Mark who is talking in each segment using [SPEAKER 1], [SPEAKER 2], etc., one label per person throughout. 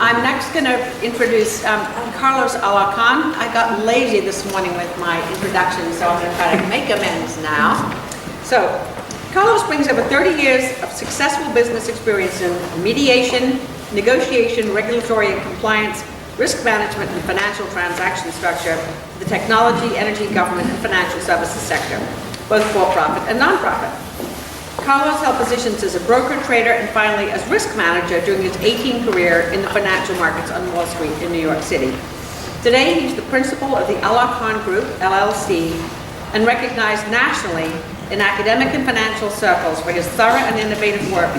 [SPEAKER 1] I'm next going to introduce Carlos Alarcon. I got lazy this morning with my introduction, so I'm going to try to make amends now. So, Carlos brings over 30 years of successful business experience in mediation, negotiation, regulatory and compliance, risk management, and financial transaction structure for the technology, energy, government, and financial services sector, both for-profit and non-profit. Carlos held positions as a broker, trader, and finally as risk manager during his 18 career in the financial markets on Wall Street in New York City. Today, he's the principal of the Alarcon Group, LLC, and recognized nationally in academic and financial circles for his thorough and innovative work,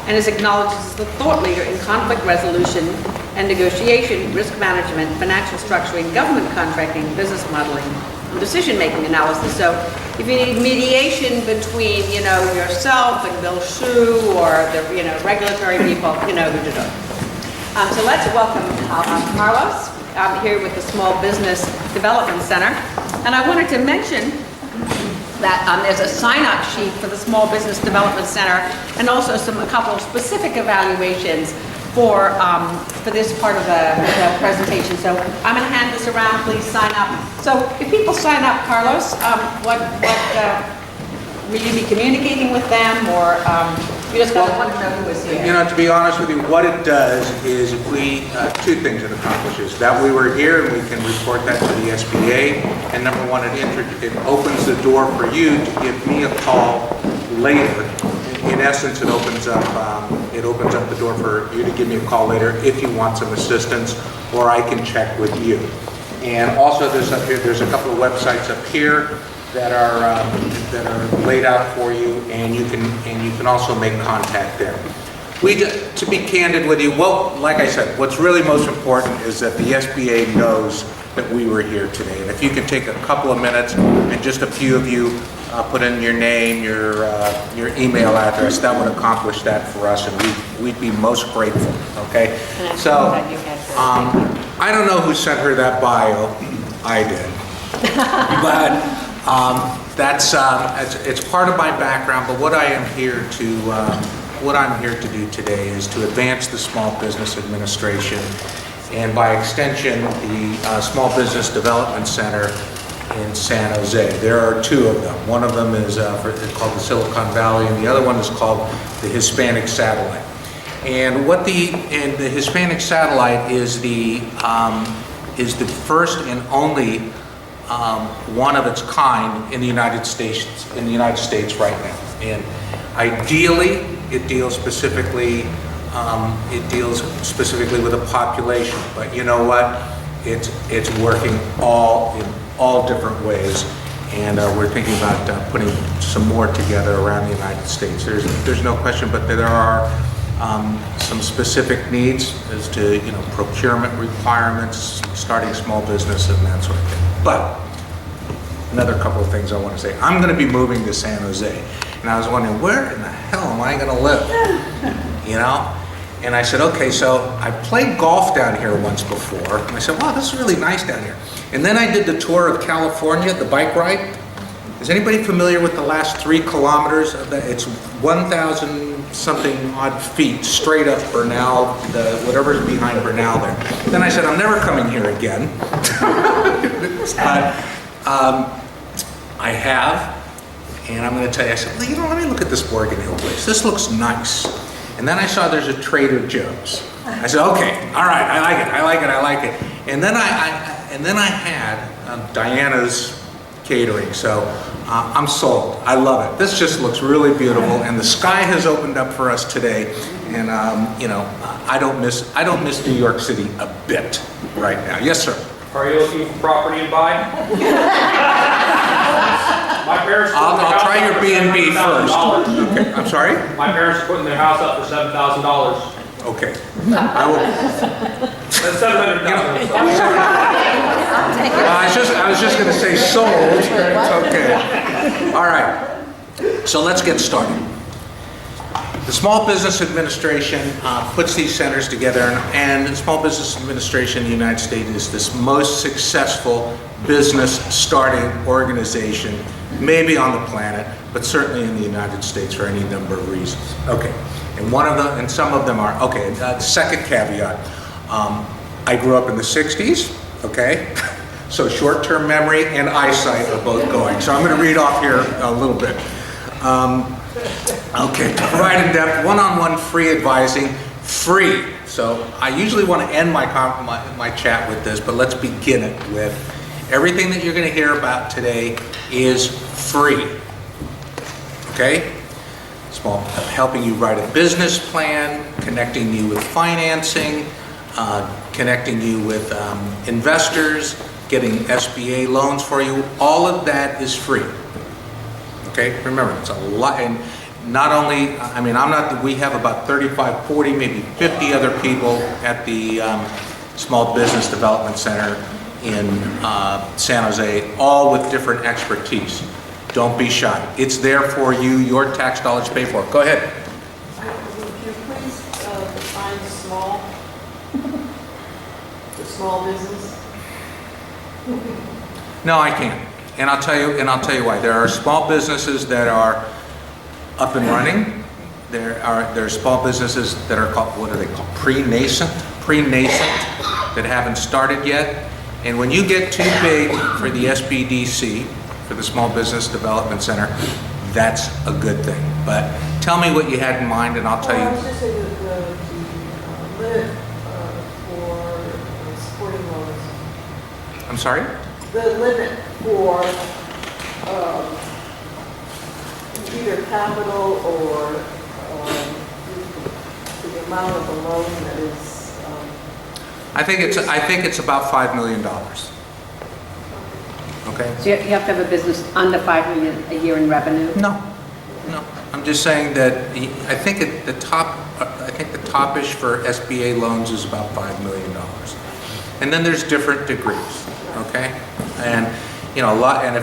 [SPEAKER 1] and is acknowledged as the thought leader in conflict resolution and negotiation, risk management, financial structuring, government contracting, business modeling, and decision-making analysis. So if you need mediation between, yourself and Bill Hsu or the, regulatory people, you know who to do. So let's welcome Carlos here with the Small Business Development Center. And I wanted to mention that there's a sign-up sheet for the Small Business Development Center and also a couple of specific evaluations for this part of the presentation. So I'm going to hand this around. Please sign up. So if people sign up, Carlos, will you be communicating with them, or you just want to know who is here?
[SPEAKER 2] To be honest with you, what it does is two things it accomplishes. That we were here and we can report that to the SBA. And number one, it opens the door for you to give me a call later. In essence, it opens up the door for you to give me a call later if you want some assistance, or I can check with you. And also, there's a couple of websites up here that are laid out for you, and you can also make contact there. To be candid with you, well, like I said, what's really most important is that the SBA knows that we were here today. And if you can take a couple of minutes and just a few of you put in your name, your email address, that would accomplish that for us, and we'd be most grateful. Okay. So I don't know who sent her that bio. I did, but. It's part of my background, but what I'm here to do today is to advance the Small Business Administration, and by extension, the Small Business Development Center in San Jose. There are two of them. One of them is called the Silicon Valley, and the other one is called the Hispanic Satellite. And the Hispanic Satellite is the first and only one of its kind in the United States right now. And ideally, it deals specifically with a population. But you know what? It's working in all different ways, and we're thinking about putting some more together around the United States. There's no question, but there are some specific needs as to procurement requirements, starting small business, and that sort of thing. But another couple of things I want to say. I'm going to be moving to San Jose, and I was wondering, where in the hell am I going to live? And I said, okay, so I played golf down here once before, and I said, wow, this is really nice down here. And then I did the tour of California, the bike ride. Is anybody familiar with the last 3 kilometers of that? It's 1,000 something odd feet straight up Bernal, whatever's behind Bernal there. Then I said, I'm never coming here again. I have, and I'm going to tell you, I said, well, let me look at this Morgan Hill place. This looks nice. And then I saw there's a Trader Joe's. I said, okay, all right, I like it. And then I had Diana's Catering. So I'm sold. I love it. This just looks really beautiful, and the sky has opened up for us today. And I don't miss New York City a bit right now. Yes, sir.
[SPEAKER 3] Are you looking for property to buy? My parents.
[SPEAKER 2] I'll try your B&B first. Okay. I'm sorry?
[SPEAKER 3] My parents are putting their house up for $7,000.
[SPEAKER 2] Okay. I will.
[SPEAKER 3] That's $700,000.
[SPEAKER 2] I was just going to say sold. Okay. All right. So let's get started. The Small Business Administration puts these centers together, and the Small Business Administration in the United States is this most successful business starting organization, maybe on the planet, but certainly in the United States for any number of reasons. Okay, and some of them are, okay, the second caveat, I grew up in the 60s, okay? So short-term memory and eyesight are both going. So I'm going to read off here a little bit. Okay, provide in-depth one-on-one free advising, free. So I usually want to end my chat with this, but let's begin it with everything that you're going to hear about today is free. Okay? Helping you write a business plan, connecting you with financing, connecting you with investors, getting SBA loans for you. All of that is free. Okay, remember, it's a lot, and not only, I mean, we have about 35, 40, maybe 50 other people at the Small Business Development Center in San Jose, all with different expertise. Don't be shy. It's there for you. Your tax dollars pay for it. Go ahead.
[SPEAKER 4] Would you please define the small business?
[SPEAKER 2] No, I can't. And I'll tell you why. There are small businesses that are up and running. There are small businesses that are called, what are they called? Pre-nascent that haven't started yet. And when you get too big for the SBDC, for the Small Business Development Center, that's a good thing. But tell me what you had in mind and I'll tell
[SPEAKER 4] I
[SPEAKER 2] you.
[SPEAKER 4] was just saying the limit for supporting loans.
[SPEAKER 2] I'm sorry?
[SPEAKER 4] The limit for either capital or the amount of the loan that is.
[SPEAKER 2] I think it's about $5 million. Okay?
[SPEAKER 5] So you have to have a business under $5 million a year in revenue?
[SPEAKER 2] No. I'm just saying that I think the top-ish for SBA loans is about $5 million. And then there's different degrees, okay? And you know, and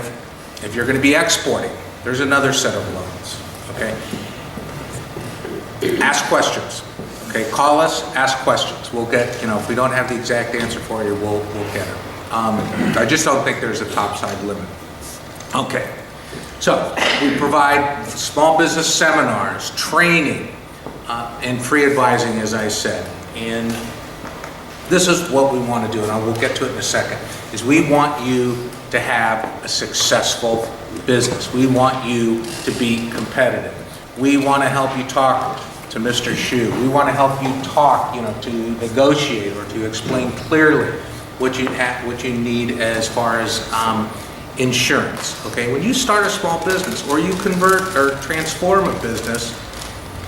[SPEAKER 2] if you're going to be exporting, there's another set of loans, okay? Ask questions, okay? Call us, ask questions. We'll get, you know, if we don't have the exact answer for you, we'll get it. I just don't think there's a top side limit. Okay, so we provide small business seminars, training, and free advising, as I said. And this is what we want to do, and I will get to it in a second, is we want you to have a successful business. We want you to be competitive. We want to help you talk to Mr. Shu. We want to help you talk, you know, to negotiate or to explain clearly what you need as far as insurance. Okay, when you start a small business or you convert or transform a business,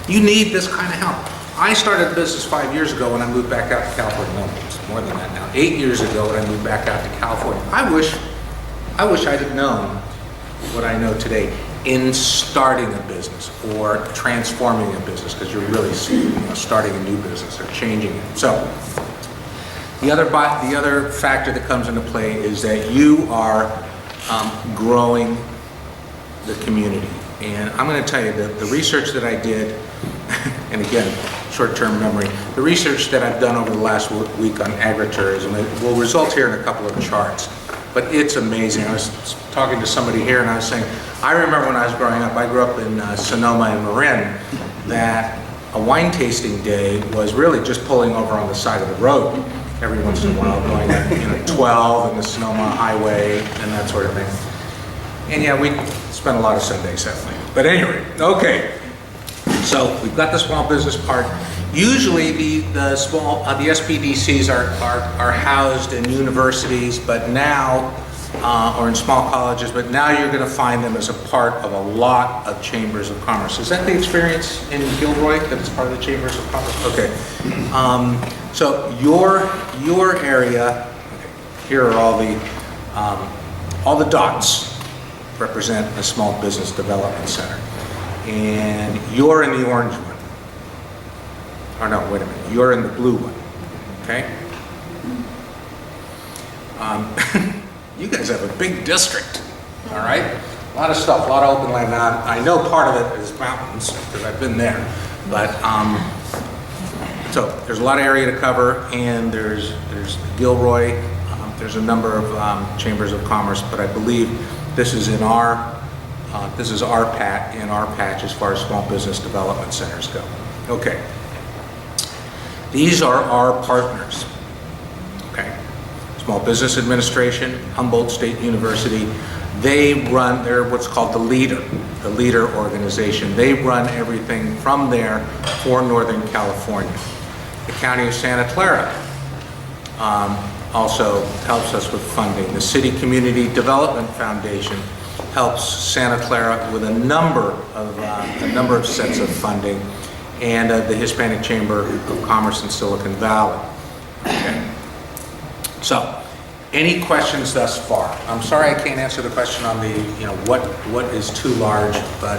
[SPEAKER 2] you need this kind of help. I started a business 5 years ago when I moved back out to California. No, it's more than that now. 8 years ago when I moved back out to California. I wish I'd have known what I know today in starting a business or transforming a business, because you're really starting a new business or changing it. So the other factor that comes into play is that you are growing the community. And I'm going to tell you that the research that I did, and again, short-term memory, the research that I've done over the last week on agritourism, it will result here in a couple of charts. But it's amazing. I was talking to somebody here and I was saying, I remember when I was growing up, I grew up in Sonoma and Marin, that a wine tasting day was really just pulling over on the side of the road every once in a while, going at 12 and the Sonoma Highway and that sort of thing. And yeah, we spent a lot of Sundays that way. But anyway, okay. So we've got the small business part. Usually the SBDCs are housed in universities, but now, or in small colleges, but now you're going to find them as a part of a lot of chambers of commerce. Is that the experience in Gilroy, that it's part of the chambers of commerce? Okay. So your area, here are all the dots represent a small business development center. And you're in the orange one. Or no, wait a minute, you're in the blue one, okay? You guys have a big district, all right? A lot of stuff, a lot of open land. Now, I know part of it is mountains, because I've been there, but, so there's a lot of area to cover, and there's Gilroy, there's a number of chambers of commerce, but I believe this is in our patch as far as small business development centers go. Okay. These are our partners, okay? Small Business Administration, Humboldt State University, they're what's called the leader organization. They run everything from there for Northern California. The County of Santa Clara also helps us with funding. The City Community Development Foundation helps Santa Clara with a number of sets of funding, and the Hispanic Chamber of Commerce in Silicon Valley. Okay. So, any questions thus far? I'm sorry I can't answer the question on the, what is too large, but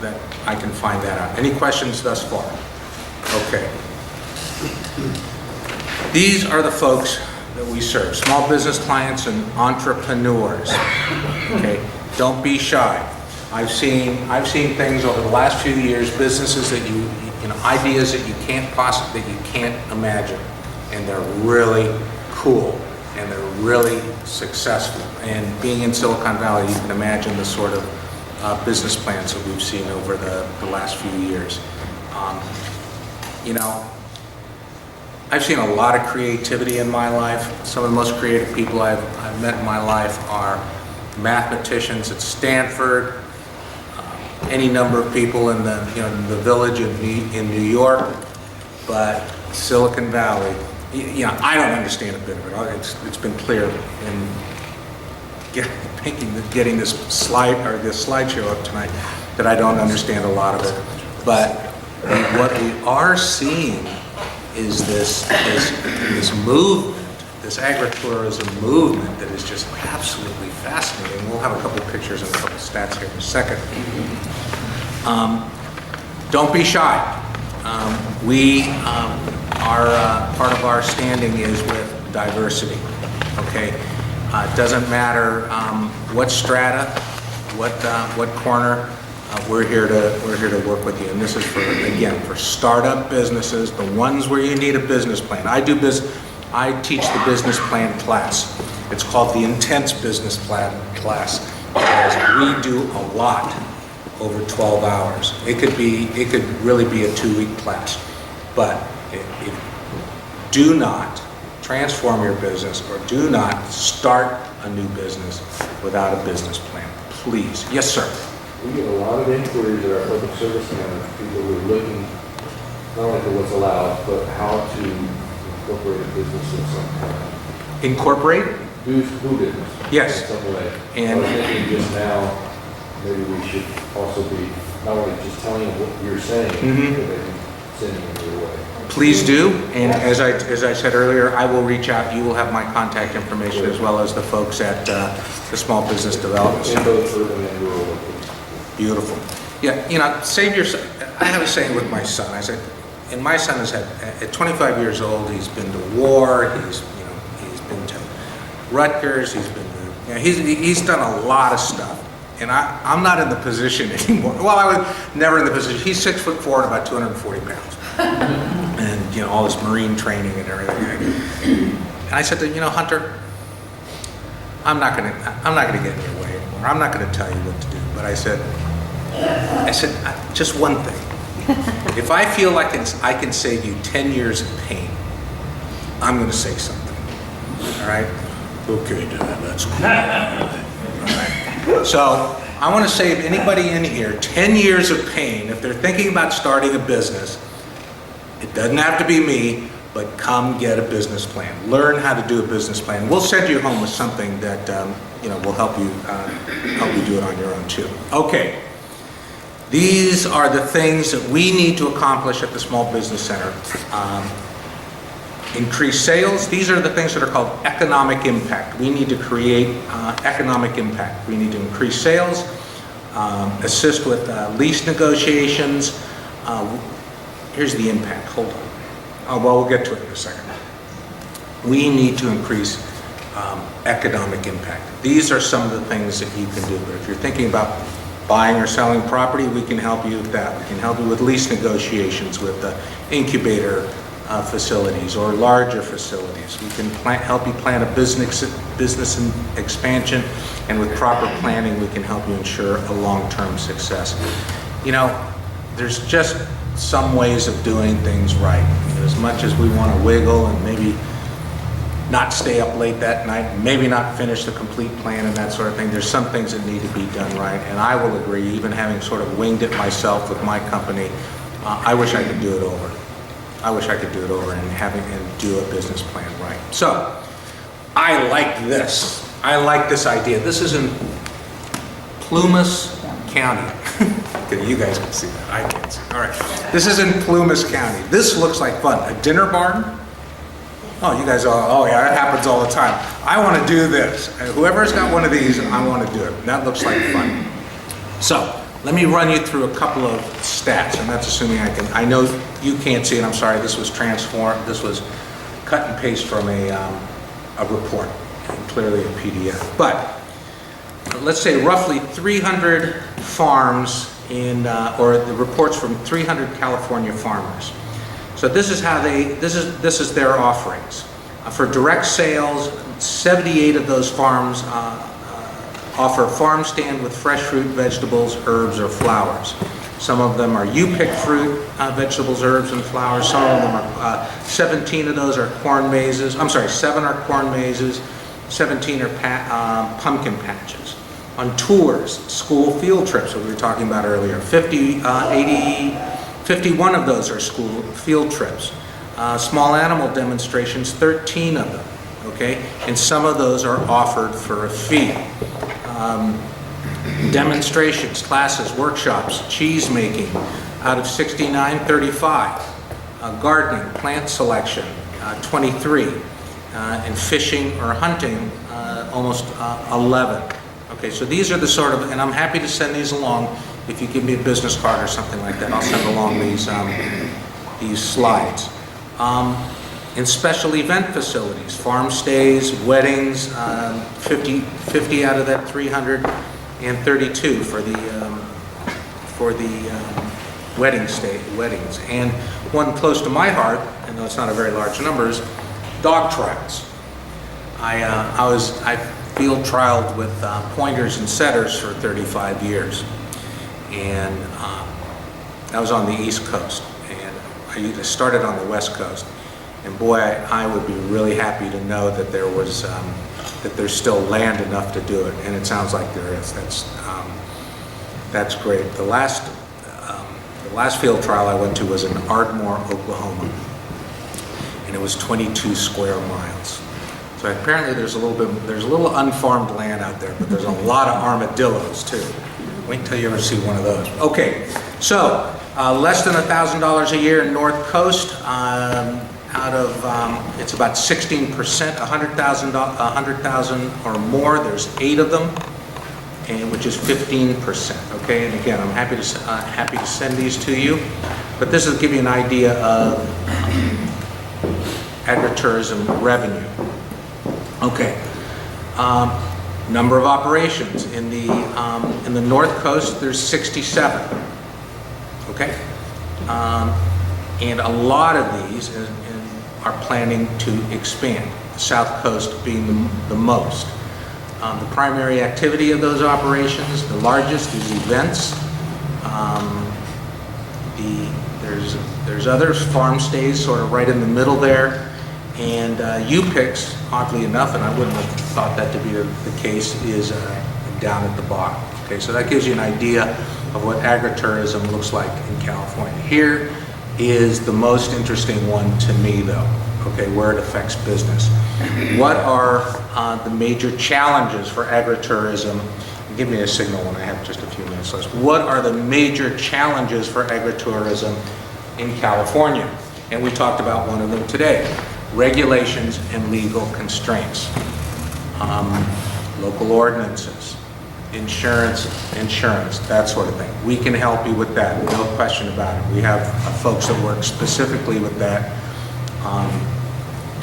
[SPEAKER 2] that I can find that out. Any questions thus far? Okay. These are the folks that we serve, small business clients and entrepreneurs. Okay, don't be shy. I've seen things over the last few years, businesses that ideas that you can't imagine, and they're really cool and they're really successful. And being in Silicon Valley, you can imagine the sort of business plans that we've seen over the last few years. I've seen a lot of creativity in my life. Some of the most creative people I've met in my life are mathematicians at Stanford, any number of people in the village in New York, but Silicon Valley, I don't understand a bit of it. It's been clear in getting this slideshow up tonight that I don't understand a lot of it. But what we are seeing is this movement, this agritourism movement that is just absolutely fascinating. We'll have a couple pictures and a couple stats here in a second. Don't be shy. Part of our standing is with diversity. Okay, it doesn't matter what strata, what corner. We're here to work with you, and this is for startup businesses, the ones where you need a business plan. I teach the business plan class. It's called the Intense Business Plan class because we do a lot over 12 hours. It could really be a 2-week class, but do not transform your business or do not start a new business without a business plan, please. Yes, sir.
[SPEAKER 6] We get a lot of inquiries at our public service center, people who are looking not only for what's allowed, but how to incorporate a business in some kind.
[SPEAKER 2] Incorporate?
[SPEAKER 6] Do business.
[SPEAKER 2] Yes.
[SPEAKER 6] In some way.
[SPEAKER 2] And
[SPEAKER 6] I was thinking just now, maybe we should also be not only just telling them what you're saying, but then sending them your way.
[SPEAKER 2] please do, and as I said earlier, I will reach out. You will have my contact information as well as the folks at the Small Business Development
[SPEAKER 6] In
[SPEAKER 2] Center.
[SPEAKER 6] both urban and rural.
[SPEAKER 2] Beautiful. Yeah, you know, save your, I have a saying with my son. I said, and my son has had, at 25 years old, he's been to war, he's been to Rutgers, he's been to, he's done a lot of stuff. And I'm not in the position anymore. Well, I was never in the position. He's 6'4" and about 240 pounds. And, all this Marine training and everything. And I said to Hunter, I'm not gonna get in your way anymore. I'm not gonna tell you what to do. But I said, just one thing. If I feel like I can save you 10 years of pain, I'm gonna say something. All right? Okay, Dad, that's cool. All right. So I want to save anybody in here 10 years of pain if they're thinking about starting a business. It doesn't have to be me, but come get a business plan. Learn how to do a business plan. We'll send you home with something that will help you do it on your own too. Okay. These are the things that we need to accomplish at the Small Business Center. Increase sales. These are the things that are called economic impact. We need to create economic impact. We need to increase sales, assist with lease negotiations. Here's the impact. Hold on. Well, we'll get to it in a second. We need to increase economic impact. These are some of the things that you can do. But if you're thinking about buying or selling property, we can help you with that. We can help you with lease negotiations, with incubator facilities or larger facilities. We can help you plan a business expansion, and with proper planning, we can help you ensure a long-term success. There's just some ways of doing things right. As much as we want to wiggle and maybe not stay up late that night, maybe not finish the complete plan and that sort of thing, there's some things that need to be done right. And I will agree, even having sort of winged it myself with my company, I wish I could do it over. I wish I could do it over and do a business plan right. So, I like this. I like this idea. This is in Plumas County. Okay, you guys can see that. I can't see. All right. This is in Plumas County. This looks like fun. A dinner barn? Oh, you guys are, oh yeah, that happens all the time. I want to do this. Whoever's got one of these, I want to do it. That looks like fun. So, let me run you through a couple of stats, and that's assuming I can. I know you can't see it, I'm sorry, this was transformed, this was cut and paste from a report, and clearly a PDF. But, let's say roughly 300 farms or the reports from 300 California farmers. So this is how this is their offerings. For direct sales, 78 of those farms offer farm stand with fresh fruit, vegetables, herbs, or flowers. Some of them are you-pick fruit, vegetables, herbs, and flowers. Some of them are, 17 of those are corn mazes. I'm sorry, 7 are corn mazes, 17 are pumpkin patches. On tours, school field trips, that we were talking about earlier, 51 of those are school field trips. Small animal demonstrations, 13 of them, okay? And some of those are offered for a fee. Demonstrations, classes, workshops, cheese making, out of 69, 35. Gardening, plant selection, 23. And fishing or hunting, almost 11. Okay, so these are the sort of, and I'm happy to send these along. If you give me a business card or something like that, I'll send along these slides. In special event facilities, farm stays, weddings, 50 out of that 332 for the weddings. And one close to my heart, I know it's not a very large number, is dog trials. I field trialed with pointers and setters for 35 years. And I was on the East Coast, and I started on the West Coast. And boy, I would be really happy to know that there was that there's still land enough to do it, and it sounds like there is. That's great. The last field trial I went to was in Ardmore, Oklahoma, and it was 22 square miles. So apparently there's a little unfarmed land out there, but there's a lot of armadillos too. Wait until you ever see one of those. Okay, so less than $1,000 a year in North Coast. Out of it's about 16%, 100,000 or more. There's 8 of them, and which is 15%. Okay, and again, I'm happy to send these to you. But this will give you an idea of agritourism revenue. Okay. Number of operations in the North Coast, there's 67. Okay, and a lot of these are planning to expand. The South Coast being the most. The primary activity of those operations, the largest, is events. There's other farm stays sort of right in the middle there. And U-Picks, oddly enough, and I wouldn't have thought that to be the case, is down at the bottom. Okay, so that gives you an idea of what agritourism looks like in California. Here is the most interesting one to me, though, okay, where it affects business. What are the major challenges for agritourism? Give me a signal when I have just a few minutes left. What are the major challenges for agritourism in California? And we talked about one of them today. Regulations and legal constraints, local ordinances, insurance, that sort of thing. We can help you with that, no question about it. We have folks that work specifically with that.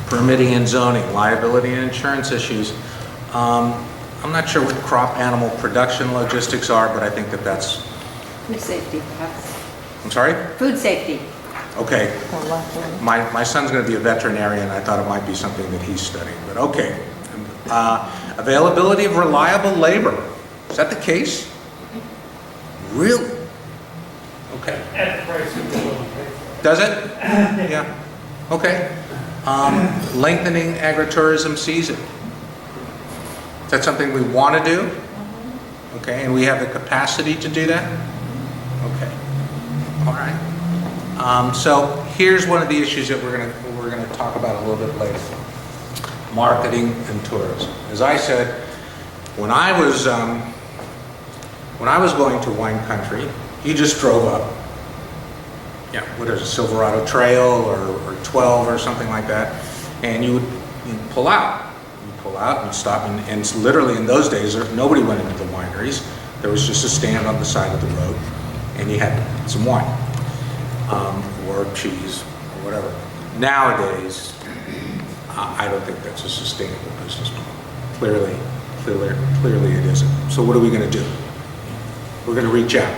[SPEAKER 2] Permitting and zoning, liability and insurance issues. I'm not sure what crop animal production logistics are, but I think that's...
[SPEAKER 5] Food safety, perhaps.
[SPEAKER 2] I'm sorry?
[SPEAKER 5] Food safety.
[SPEAKER 2] Okay. My son's going to be a veterinarian. I thought it might be something that he's studying, but okay. Availability of reliable labor. Is that the case? Really? Okay.
[SPEAKER 7] At the price that we're willing to pay for.
[SPEAKER 2] Does it? Yeah. Okay. Lengthening agritourism season. Is that something we want to do? Okay, and we have the capacity to do that? Okay. All right. So here's one of the issues that we're gonna talk about a little bit later. Marketing and tourism. As I said, when I was going to wine country, you just drove up. Yeah, what is it, Silverado Trail or 12 or something like that, and you'd pull out. You'd pull out and stop, and literally in those days, nobody went into the wineries. There was just a stand on the side of the road, and you had some wine, or cheese, or whatever. Nowadays, I don't think that's a sustainable business model. Clearly it isn't. So what are we going to do? We're going to reach out.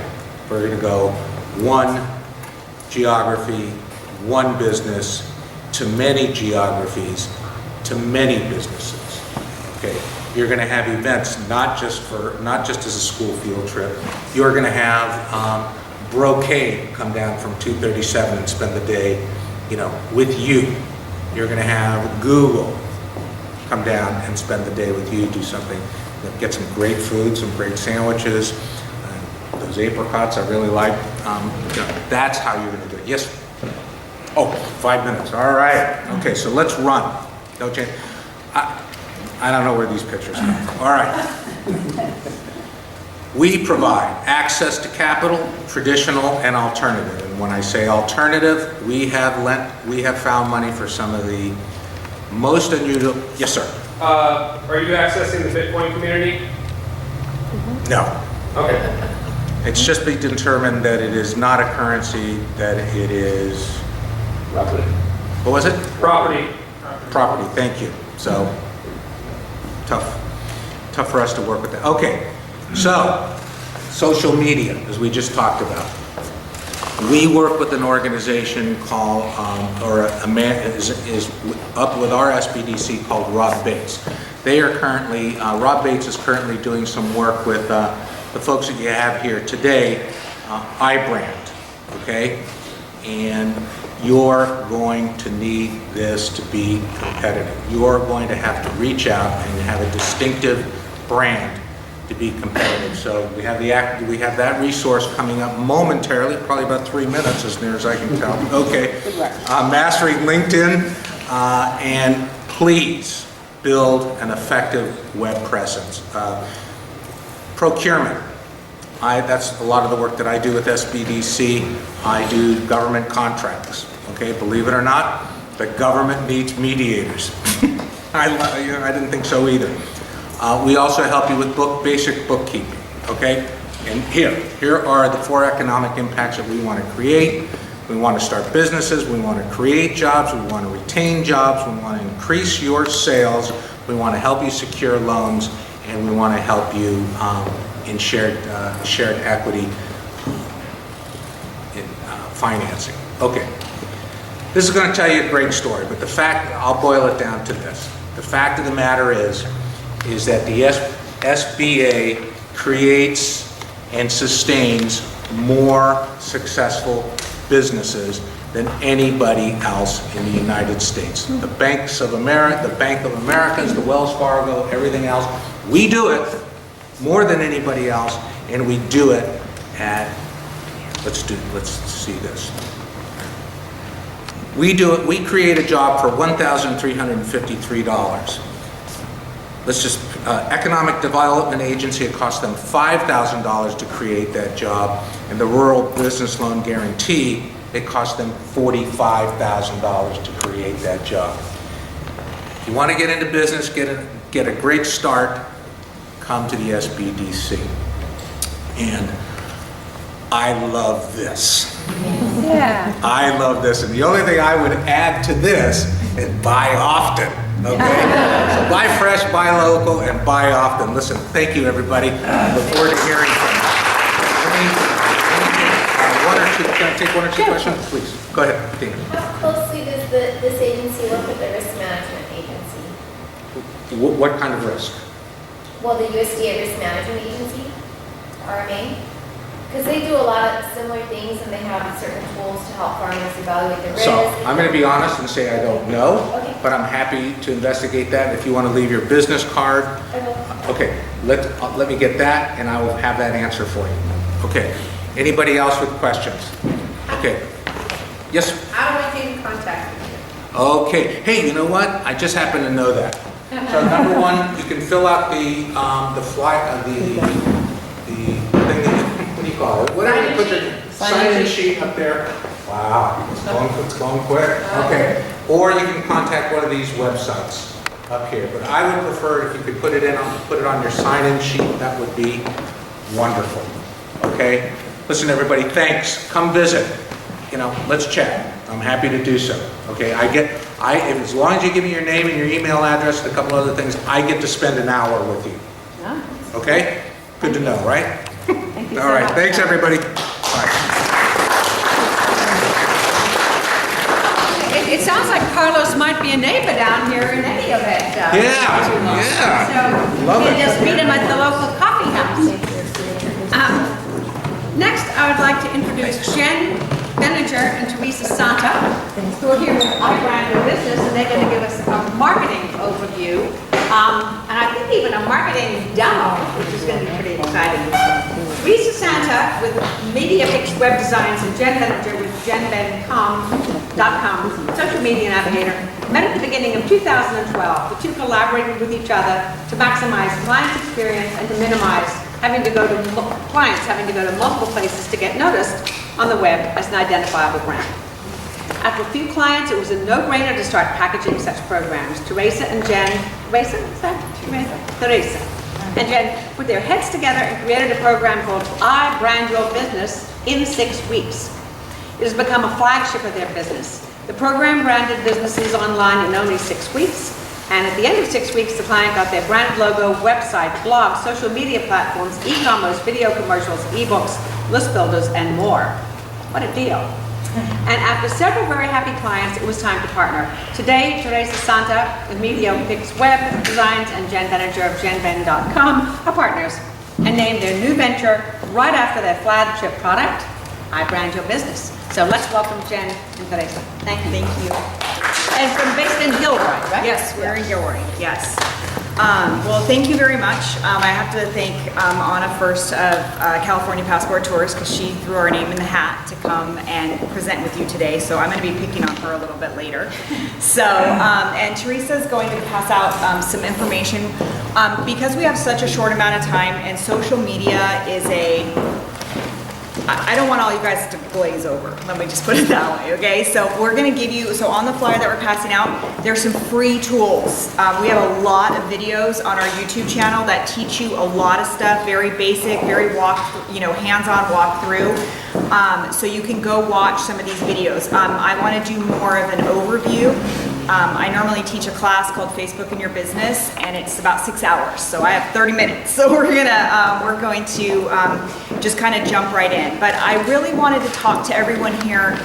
[SPEAKER 2] We're going to go one geography, one business, to many geographies, to many businesses. Okay, you're going to have events not just as a school field trip. You're going to have Brocade come down from 237 and spend the day, with you. You're going to have Google come down and spend the day with you, do something, get some great food, some great sandwiches. Those apricots I really like. That's how you're going to do it. Yes? Oh, 5 minutes. All right. Okay, so let's run. Don't change. I don't know where these pictures come from. All right. We provide access to capital, traditional and alternative. And when I say alternative, we have found money for some of the most unusual. Yes, sir.
[SPEAKER 3] Are you accessing the Bitcoin community?
[SPEAKER 2] No.
[SPEAKER 3] Okay.
[SPEAKER 2] It's just been determined that it is not a currency, that it is,
[SPEAKER 6] Property.
[SPEAKER 2] what was it?
[SPEAKER 3] Property.
[SPEAKER 2] Property, thank you. So, tough for us to work with that. Okay, so, social media, as we just talked about. We work with an organization called, is up with our SBDC called Rob Bates. They are currently, Rob Bates is currently doing some work with the folks that you have here today, iBrand, okay? And you're going to need this to be competitive. You're going to have to reach out and have a distinctive brand to be competitive. So we have that resource coming up momentarily, probably about 3 minutes as near as I can tell. Okay, mastering LinkedIn, and please build an effective web presence. Procurement. That's a lot of the work that I do with SBDC. I do government contracts. Okay, believe it or not, the government needs mediators. I didn't think so either. We also help you with basic bookkeeping. Okay, and here are the 4 economic impacts that we want to create. We want to start businesses. We want to create jobs. We want to retain jobs. We want to increase your sales. We want to help you secure loans. And we want to help you in shared equity in financing. Okay, this is going to tell you a great story, but I'll boil it down to this. The fact of the matter is that the SBA creates and sustains more successful businesses than anybody else in the United States. The banks of America, the Bank of Americas, the Wells Fargo, everything else. We do it more than anybody else, and we do it at, let's see this. We create a job for $1,353. Let's just, Economic Development Agency, it cost them $5,000 to create that job, and the Rural Business Loan Guarantee, it cost them $45,000 to create that job. If you want to get into business, get a great start, come to the SBDC. And I love this.
[SPEAKER 5] Yeah.
[SPEAKER 2] I love this. And the only thing I would add to this is buy often. Okay? So buy fresh, buy local, and buy often. Listen, thank you, everybody. I look forward to hearing from you. Can I take one or two questions? Please. Go ahead, Dina.
[SPEAKER 8] How closely does this agency work with the risk management agency?
[SPEAKER 2] What kind of risk?
[SPEAKER 8] Well, the USDA Risk Management Agency, RMA. Because they do a lot of similar things and they have certain tools to help farmers evaluate their risk.
[SPEAKER 2] So I'm going to be honest and say I don't know,
[SPEAKER 8] Okay.
[SPEAKER 2] but I'm happy to investigate that. If you want to leave your business card, okay, let me get that and I will have that answer for you. Okay, anybody else with questions? Okay, yes?
[SPEAKER 1] How do I get in contact with you?
[SPEAKER 2] Okay, hey, you know what? I just happen to know that. So number one, you can fill out the thing that, what do you call it? Whatever you put the sign-in sheet up there. Wow, it's going quick. Okay, or you can contact one of these websites up here. But I would prefer if you could put it on your sign-in sheet. That would be wonderful. Okay, listen, everybody. Thanks. Come visit. You know, let's chat. I'm happy to do so. Okay, as long as you give me your name and your email address and a couple other things, I get to spend an hour with you. Okay? Good to know, right?
[SPEAKER 5] Thank you
[SPEAKER 2] All
[SPEAKER 5] so
[SPEAKER 2] right,
[SPEAKER 5] much.
[SPEAKER 2] thanks everybody. Bye.
[SPEAKER 1] It sounds like Carlos might be a neighbor down here in any event.
[SPEAKER 2] Yeah.
[SPEAKER 1] So
[SPEAKER 2] Love
[SPEAKER 1] you
[SPEAKER 2] it.
[SPEAKER 1] can just meet him at the local coffee house. Next, I would like to introduce Jen Benninger and Teresa Santa, who are here with I Brand Your Business, and they're going to give us a marketing overview, and I think even a marketing demo, which is going to be pretty exciting. Teresa Santa with MediaPix Web Designs and Jen Benninger with GenBen.com, social media navigator, met at the beginning of 2012. The two collaborated with each other to maximize client experience and to minimize clients having to go to multiple places to get noticed on the web as an identifiable brand. After a few clients, it was a no-brainer to start packaging such programs. Teresa and Jen put their heads together and created a program called I Brand Your Business in 6 weeks. It has become a flagship of their business. The program branded businesses online in only 6 weeks, and at the end of 6 weeks, the client got their branded logo, website, blog, social media platforms, e-commerce, video commercials, ebooks, list builders, and more. What a deal. And after several very happy clients, it was time to partner. Today, Teresa Santa with MediaPix Web Designs and Jen Benninger of GenBen.com are partners and named their new venture right after their flagship product, I Brand Your Business. So let's welcome Jen and Teresa. Thank you.
[SPEAKER 9] Thank you.
[SPEAKER 1] And from based in Gilroy, right?
[SPEAKER 9] Yes, we're in Gilroy, yes. Well, thank you very much. I have to thank Anna first of California Passport Tours because she threw our name in the hat to come and present with you today. So I'm going to be picking on her a little bit later. So, and Teresa is going to pass out some information because we have such a short amount of time and social media is I don't want all you guys to glaze over. Let me just put it that way, okay? So we're gonna give you, so on the flyer that we're passing out, there's some free tools. We have a lot of videos on our YouTube channel that teach you a lot of stuff, very basic, very hands-on walkthrough. So you can go watch some of these videos. I wanna do more of an overview. I normally teach a class called Facebook in Your Business, and it's about 6 hours, so I have 30 minutes. So we're going to just kind of jump right in. But I really wanted to talk to everyone here,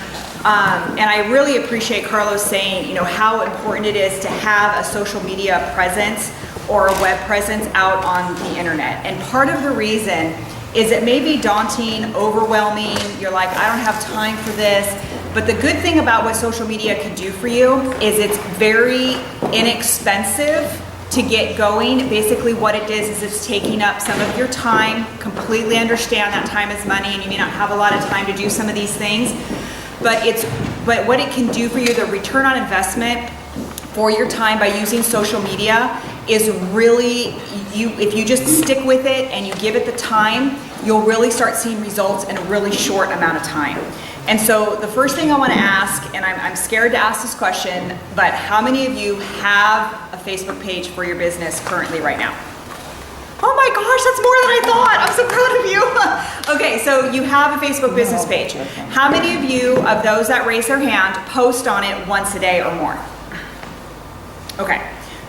[SPEAKER 9] and I really appreciate Carlos saying, how important it is to have a social media presence or a web presence out on the internet. And part of the reason is it may be daunting, overwhelming. You're like, I don't have time for this. But the good thing about what social media can do for you is it's very inexpensive to get going. Basically what it is it's taking up some of your time. Completely understand that time is money and you may not have a lot of time to do some of these things. But what it can do for you, the return on investment for your time by using social media is really, if you just stick with it and you give it the time, you'll really start seeing results in a really short amount of time. And so the first thing I want to ask, and I'm scared to ask this question, but how many of you have a Facebook page for your business currently right now? Oh my gosh, that's more than I thought. I'm so proud of you. Okay, so you have a Facebook business page. How many of you, of those that raise their hand, post on it once a day or more? Okay.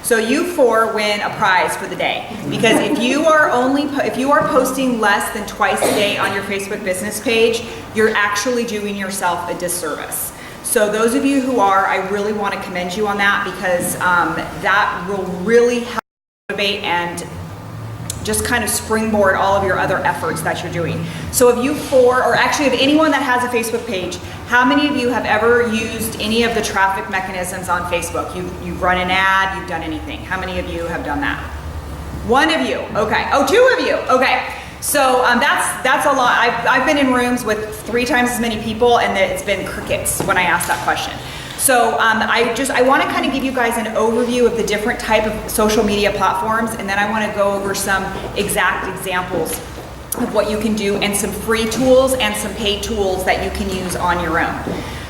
[SPEAKER 9] So you 4 win a prize for the day, because if you are posting less than twice a day on your Facebook business page, you're actually doing yourself a disservice. So those of you who are, I really want to commend you on that, because that will really help motivate and just kind of springboard all of your other efforts that you're doing. So of you four, or actually of anyone that has a Facebook page, how many of you have ever used any of the traffic mechanisms on Facebook? You've run an ad, you've done anything. How many of you have done that? One of you, okay. Oh, two of you, okay. So that's a lot. I've been in rooms with 3 times as many people, and it's been crickets when I ask that question. So I want to kind of give you guys an overview of the different type of social media platforms, and then I want to go over some exact examples of what you can do, and some free tools and some paid tools that you can use on your own.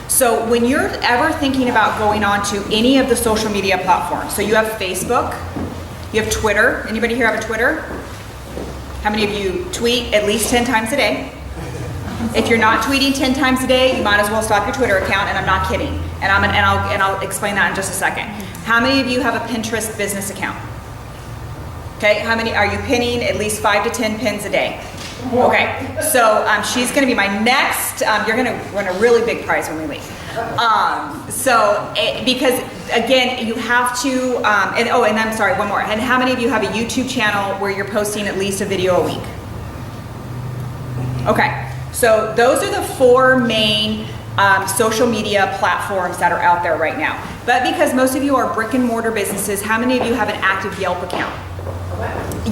[SPEAKER 9] So when you're ever thinking about going on to any of the social media platforms, so you have Facebook, you have Twitter. Anybody here have a Twitter? How many of you tweet at least 10 times a day? If you're not tweeting 10 times a day, you might as well stop your Twitter account, and I'm not kidding. And I'll explain that in just a second. How many of you have a Pinterest business account? Okay, how many are you pinning at least 5 to 10 pins a day? Okay, so she's gonna be my next, you're gonna win a really big prize when we leave. Because again, you have to, and I'm sorry, one more. And how many of you have a YouTube channel where you're posting at least a video a week? Okay, so those are the 4 main social media platforms that are out there right now. But because most of you are brick and mortar businesses, how many of you have an active Yelp account?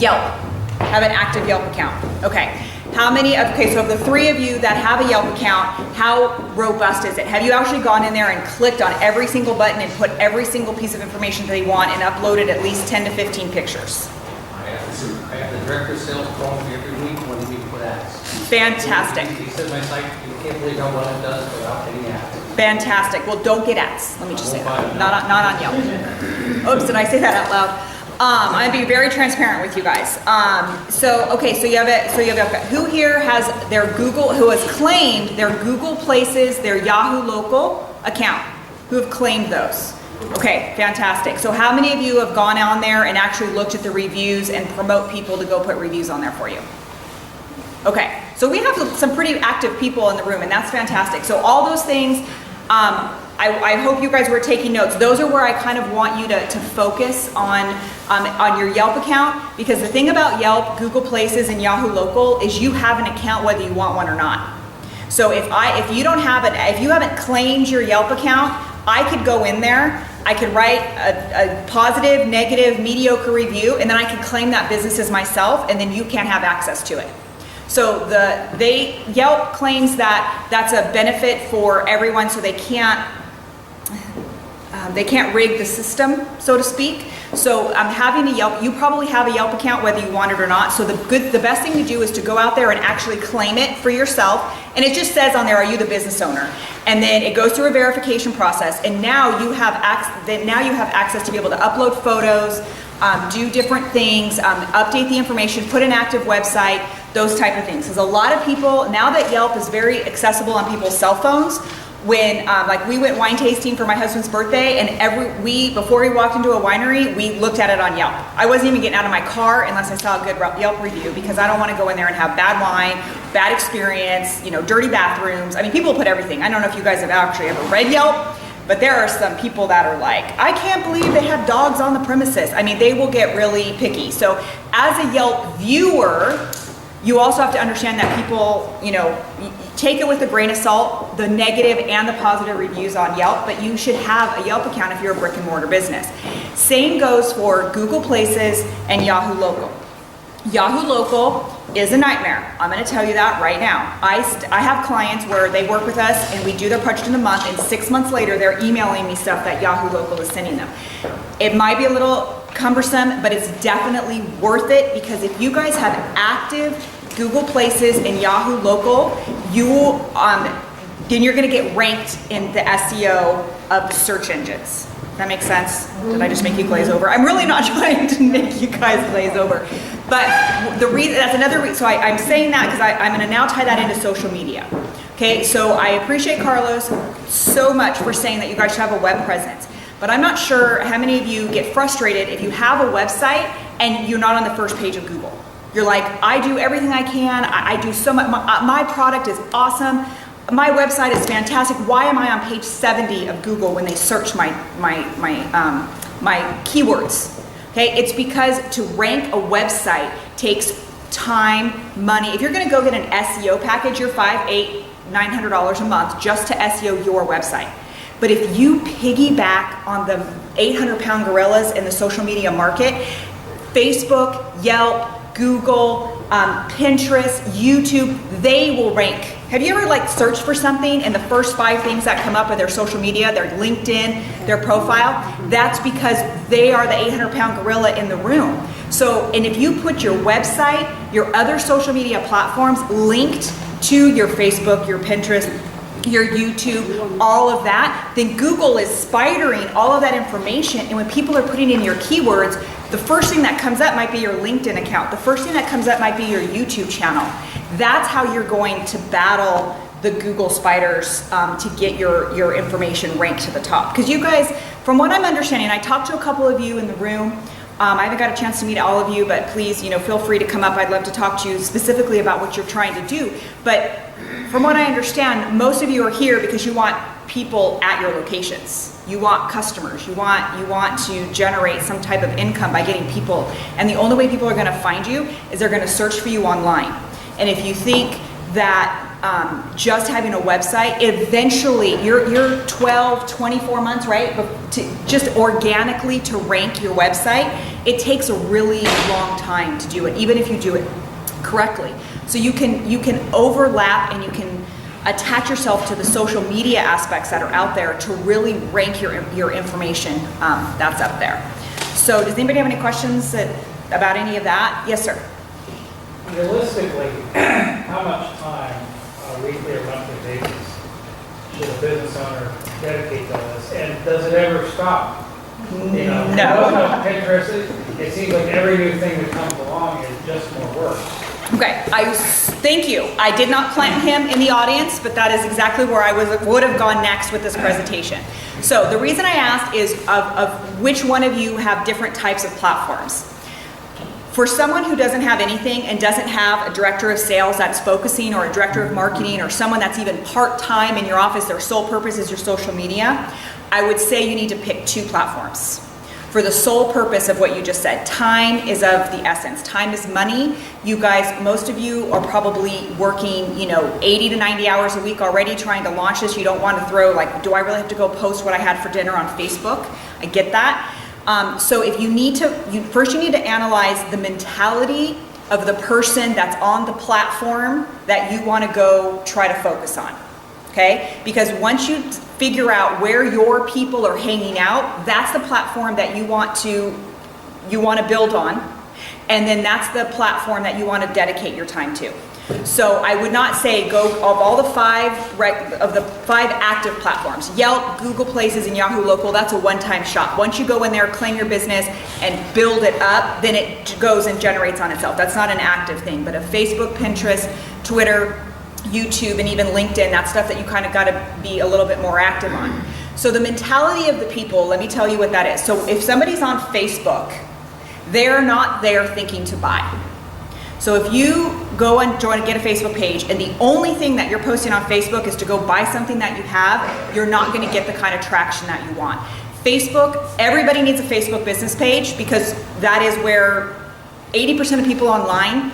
[SPEAKER 9] Yelp. Have an active Yelp account. Okay. How many of, okay, so of the 3 of you that have a Yelp account, how robust is it? Have you actually gone in there and clicked on every single button and put every single piece of information that you want and uploaded at least 10 to 15 pictures?
[SPEAKER 7] I have the director of sales calling me every week when we put ads.
[SPEAKER 9] Fantastic.
[SPEAKER 7] He said my site, you can't believe how well it does without any ads.
[SPEAKER 9] Fantastic. Well, don't get ads. Let me just say that. Not on Yelp. Oops, did I say that out loud? I'm gonna be very transparent with you guys. So you have it. Who here has their Google? Who has claimed their Google Places, their Yahoo Local account? Who have claimed those? Okay, fantastic. So how many of you have gone on there and actually looked at the reviews and promote people to go put reviews on there for you? Okay, so we have some pretty active people in the room, and that's fantastic. So all those things. I hope you guys were taking notes. Those are where I kind of want you to focus on your Yelp account, because the thing about Yelp, Google Places, and Yahoo Local is you have an account whether you want one or not. So if you haven't claimed your Yelp account, I could go in there, I could write a positive, negative, mediocre review, and then I could claim that business as myself, and then you can't have access to it. So Yelp claims that that's a benefit for everyone, so they can't rig the system, so to speak. So having a Yelp, you probably have a Yelp account whether you want it or not. So the best thing to do is to go out there and actually claim it for yourself. And it just says on there, are you the business owner? And then it goes through a verification process. And now you have access to be able to upload photos, do different things, update the information, put an active website, those type of things. Because a lot of people, now that Yelp is very accessible on people's cell phones, when like we went wine tasting for my husband's birthday, and before we walked into a winery, we looked at it on Yelp. I wasn't even getting out of my car unless I saw a good Yelp review, because I don't want to go in there and have bad wine, bad experience, dirty bathrooms. I mean, people put everything. I don't know if you guys have actually ever read Yelp, but there are some people that are like, I can't believe they have dogs on the premises. I mean, they will get really picky. So as a Yelp viewer, you also have to understand that people, take it with a grain of salt, the negative and the positive reviews on Yelp, but you should have a Yelp account if you're a brick and mortar business. Same goes for Google Places and Yahoo Local. Yahoo Local is a nightmare. I'm gonna tell you that right now. I have clients where they work with us and we do their budget in the month, and 6 months later, they're emailing me stuff that Yahoo Local is sending them. It might be a little cumbersome, but it's definitely worth it, because if you guys have active Google Places and Yahoo Local, then you're gonna get ranked in the SEO of the search engines. That makes sense? Did I just make you glaze over? I'm really not trying to make you guys glaze over. But the reason, that's another reason, so I'm saying that because I'm gonna now tie that into social media. Okay, so I appreciate Carlos so much for saying that you guys should have a web presence. But I'm not sure how many of you get frustrated if you have a website and you're not on the first page of Google. You're like, I do everything I can, I do so much, my product is awesome, my website is fantastic, why am I on page 70 of Google when they search my keywords? Okay, it's because to rank a website takes time, money. If you're gonna go get an SEO package, you're $500, $800, $900 a month just to SEO your website. But if you piggyback on the 800-pound gorillas in the social media market, Facebook, Yelp, Google, Pinterest, YouTube, they will rank. Have you ever like searched for something and the first 5 things that come up are their social media, their LinkedIn, their profile? That's because they are the 800-pound gorilla in the room. So, and if you put your website, your other social media platforms linked to your Facebook, your Pinterest, your YouTube, all of that, then Google is spidering all of that information, and when people are putting in your keywords, the first thing that comes up might be your LinkedIn account. The first thing that comes up might be your YouTube channel. That's how you're going to battle the Google spiders to get your information ranked to the top. Because you guys, from what I'm understanding, I talked to a couple of you in the room. I haven't got a chance to meet all of you, but please, feel free to come up. I'd love to talk to you specifically about what you're trying to do. But from what I understand, most of you are here because you want people at your locations. You want customers. You want to generate some type of income by getting people. And the only way people are going to find you is they're going to search for you online. And if you think that just having a website, eventually you're 12, 24 months, right? But just organically to rank your website, it takes a really long time to do it, even if you do it correctly. So you can overlap and you can attach yourself to the social media aspects that are out there to really rank your information that's up there. So does anybody have any questions about any of that? Yes, sir.
[SPEAKER 10] Realistically, how much time on a weekly or monthly basis should a business owner dedicate to this? And does it ever stop?
[SPEAKER 9] No.
[SPEAKER 10] Pinterest, it seems like every new thing that comes along is just more work.
[SPEAKER 9] Okay, thank you. I did not plant him in the audience, but that is exactly where I would have gone next with this presentation. So the reason I asked is of which one of you have different types of platforms. For someone who doesn't have anything and doesn't have a director of sales that's focusing, or a director of marketing, or someone that's even part-time in your office, their sole purpose is your social media, I would say you need to pick 2 platforms. For the sole purpose of what you just said. Time is of the essence. Time is money. You guys, most of you are probably working, 80 to 90 hours a week already trying to launch this. You don't want to throw do I really have to go post what I had for dinner on Facebook? I get that. So if you need to, first you need to analyze the mentality of the person that's on the platform that you want to go try to focus on. Okay? Because once you figure out where your people are hanging out, that's the platform that you want to build on, and then that's the platform that you want to dedicate your time to. So I would not say go of all the 5 active platforms, Yelp, Google Places, and Yahoo Local. That's a one-time shot. Once you go in there, claim your business, and build it up, then it goes and generates on itself. That's not an active thing, but a Facebook, Pinterest, Twitter, YouTube, and even LinkedIn, that's stuff that you kind of got to be a little bit more active on. So the mentality of the people, let me tell you what that is. So if somebody's on Facebook, they're not there thinking to buy. So if you go and get a Facebook page, and the only thing that you're posting on Facebook is to go buy something that you have, you're not going to get the kind of traction that you want. Facebook, everybody needs a Facebook business page, because that is where 80% of people online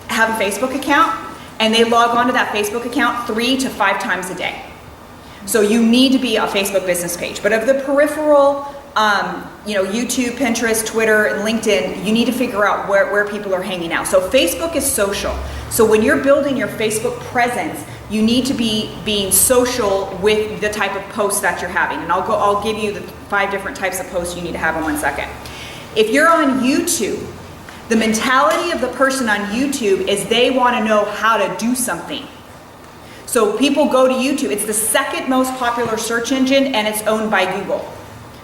[SPEAKER 9] have a Facebook account, and they log onto that Facebook account 3 to 5 times a day. So you need to be a Facebook business page. But of the peripheral, YouTube, Pinterest, Twitter, and LinkedIn, you need to figure out where people are hanging out. So Facebook is social. So when you're building your Facebook presence, you need to be being social with the type of posts that you're having. And I'll give you the 5 different types of posts you need to have in 1 second. If you're on YouTube, the mentality of the person on YouTube is they want to know how to do something. So people go to YouTube. It's the 2nd most popular search engine, and it's owned by Google.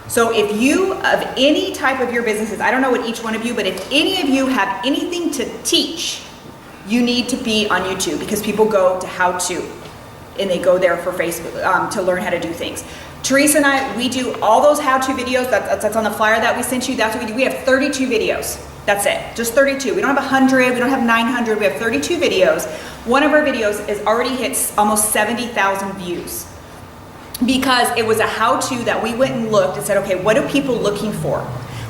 [SPEAKER 9] So if you, of any type of your businesses, I don't know what each one of you, but if any of you have anything to teach, you need to be on YouTube, because people go to how to, and they go there for Facebook to learn how to do things. Teresa and I, we do all those how-to videos. That's on the flyer that we sent you. That's what we do. We have 32 videos. That's it, just 32. We don't have 100, we don't have 900, we have 32 videos. One of our videos is already hit almost 70,000 views, because it was a how-to that we went and looked and said, okay, what are people looking for?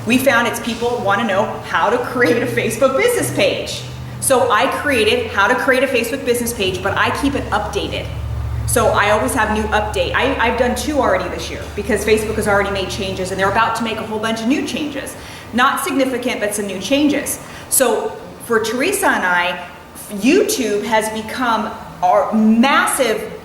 [SPEAKER 9] We found it's people want to know how to create a Facebook business page. So I created how to create a Facebook business page, but I keep it updated. So I always have new update. I've done 2 already this year because Facebook has already made changes and they're about to make a whole bunch of new changes. Not significant, but some new changes. So for Teresa and I, YouTube has become our massive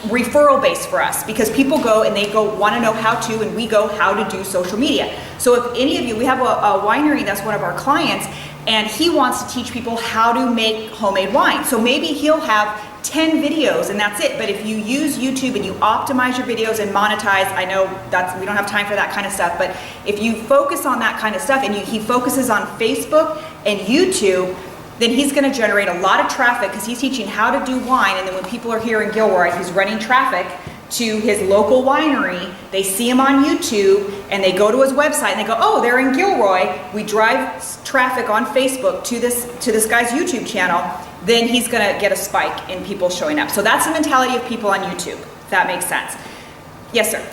[SPEAKER 9] referral base for us because people go and they go want to know how to, and we go how to do social media. So if any of you, we have a winery that's one of our clients, and he wants to teach people how to make homemade wine. So maybe he'll have 10 videos and that's it. But if you use YouTube and you optimize your videos and monetize, I know we don't have time for that kind of stuff, but if you focus on that kind of stuff and he focuses on Facebook and YouTube, then he's going to generate a lot of traffic because he's teaching how to do wine. And then when people are here in Gilroy, he's running traffic to his local winery. They see him on YouTube and they go to his website and they go, oh, they're in Gilroy. We drive traffic on Facebook to this guy's YouTube channel. Then he's going to get a spike in people showing up. So that's the mentality of people on YouTube, if that makes sense. Yes, sir.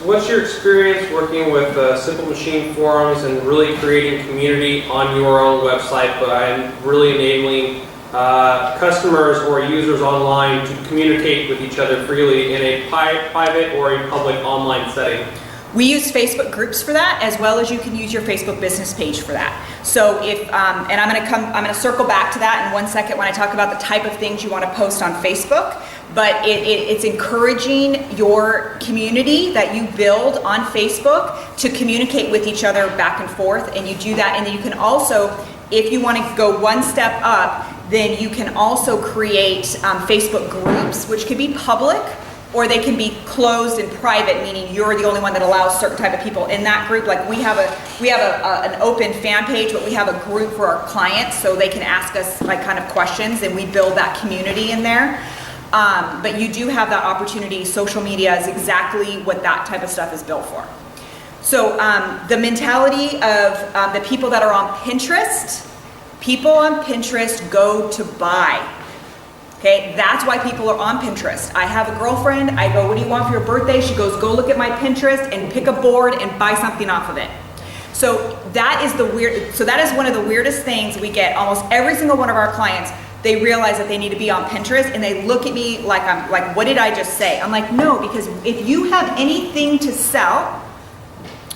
[SPEAKER 3] What's your experience working with Simple Machine forums and really creating community on your own website, but really enabling customers or users online to communicate with each other freely in a private or a public online setting?
[SPEAKER 9] We use Facebook groups for that, as well as you can use your Facebook business page for that. So if, and I'm going to circle back to that in 1 second when I talk about the type of things you want to post on Facebook. But it's encouraging your community that you build on Facebook to communicate with each other back and forth, and you do that. And then you can also, if you want to go one step up, then you can also create Facebook groups, which can be public, or they can be closed and private, meaning you're the only one that allows certain type of people in that group. Like we have an open fan page, but we have a group for our clients so they can ask us like kind of questions, and we build that community in there. But you do have that opportunity. Social media is exactly what that type of stuff is built for. So the mentality of the people that are on Pinterest, people on Pinterest go to buy. Okay, that's why people are on Pinterest. I have a girlfriend, I go, what do you want for your birthday? She goes, go look at my Pinterest and pick a board and buy something off of it. So that is one of the weirdest things we get. Almost every single one of our clients, they realize that they need to be on Pinterest and they look at me like I'm like, what did I just say? I'm like, no, because if you have anything to sell,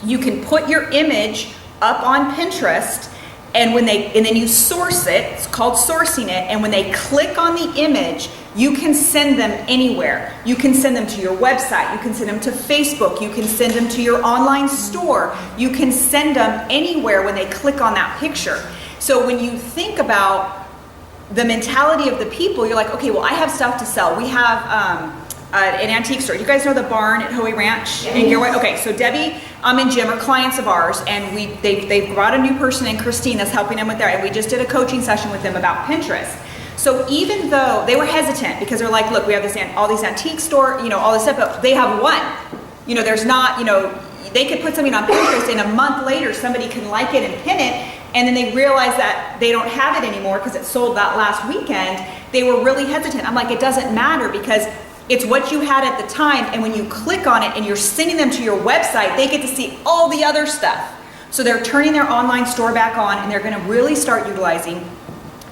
[SPEAKER 9] you can put your image up on Pinterest, and then you source it. It's called sourcing it. And when they click on the image, you can send them anywhere. You can send them to your website. You can send them to Facebook. You can send them to your online store. You can send them anywhere when they click on that picture. So when you think about the mentality of the people, you're like, okay, well, I have stuff to sell. We have an antique store. You guys know the barn at Hoey Ranch in Gilroy? Okay, so Debbie and Jim are clients of ours, and they've brought a new person in, Christine, that's helping them with that, and we just did a coaching session with them about Pinterest. So even though they were hesitant because they're like, look, we have all these antique store, all this stuff, but they have one. There's not, they could put something on Pinterest and a month later somebody can like it and pin it, and then they realize that they don't have it anymore because it sold that last weekend. They were really hesitant. I'm like, it doesn't matter because it's what you had at the time, and when you click on it and you're sending them to your website, they get to see all the other stuff. So they're turning their online store back on, and they're going to really start utilizing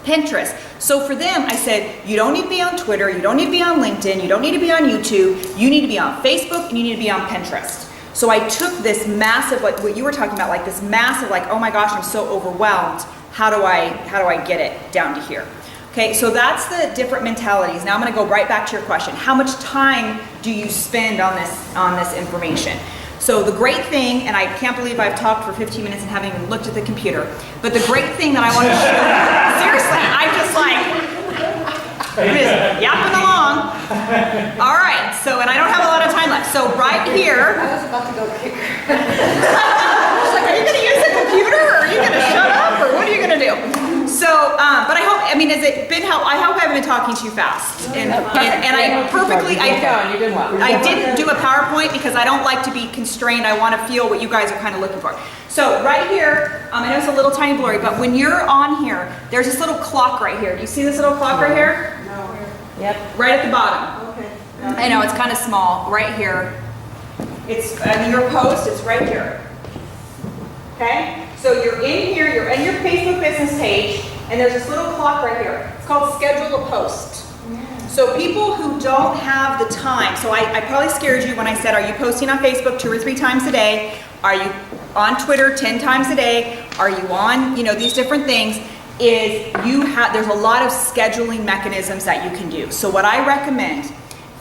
[SPEAKER 9] Pinterest. So for them, I said, you don't need to be on Twitter, you don't need to be on LinkedIn, you don't need to be on YouTube, you need to be on Facebook, and you need to be on Pinterest. So I took this massive, like what you were talking about, like this massive, like, oh my gosh, I'm so overwhelmed. How do I get it down to here? Okay, so that's the different mentalities. Now I'm going to go right back to your question. How much time do you spend on this information? So the great thing, and I can't believe I've talked for 15 minutes and haven't even looked at the computer, but the great thing that I want to show you, seriously, I'm just like, I'm just yapping along. All right, so, and I don't have a lot of time left. So right here.
[SPEAKER 4] I was about to go kick her.
[SPEAKER 9] I was like, are you going to use the computer, or are you going to shut up, or what are you going to do? So, but I hope, has it been helpful? I hope I haven't been talking too fast. And I purposely,
[SPEAKER 4] You did well.
[SPEAKER 9] I didn't do a PowerPoint because I don't like to be constrained. I want to feel what you guys are kind of looking for. So right here, I know it's a little tiny blurry, but when you're on here, there's this little clock right here. Do you see this little clock right here?
[SPEAKER 4] No.
[SPEAKER 9] Yep. Right at the bottom.
[SPEAKER 4] Okay.
[SPEAKER 9] I know, it's kind of small, right here. It's on your post, it's right here. Okay? So you're in here, you're in your Facebook business page, and there's this little clock right here. It's called schedule a post. So people who don't have the time, so I probably scared you when I said, are you posting on Facebook 2 or 3 times a day? Are you on Twitter 10 times a day? Are you on, these different things? There's a lot of scheduling mechanisms that you can do. So what I recommend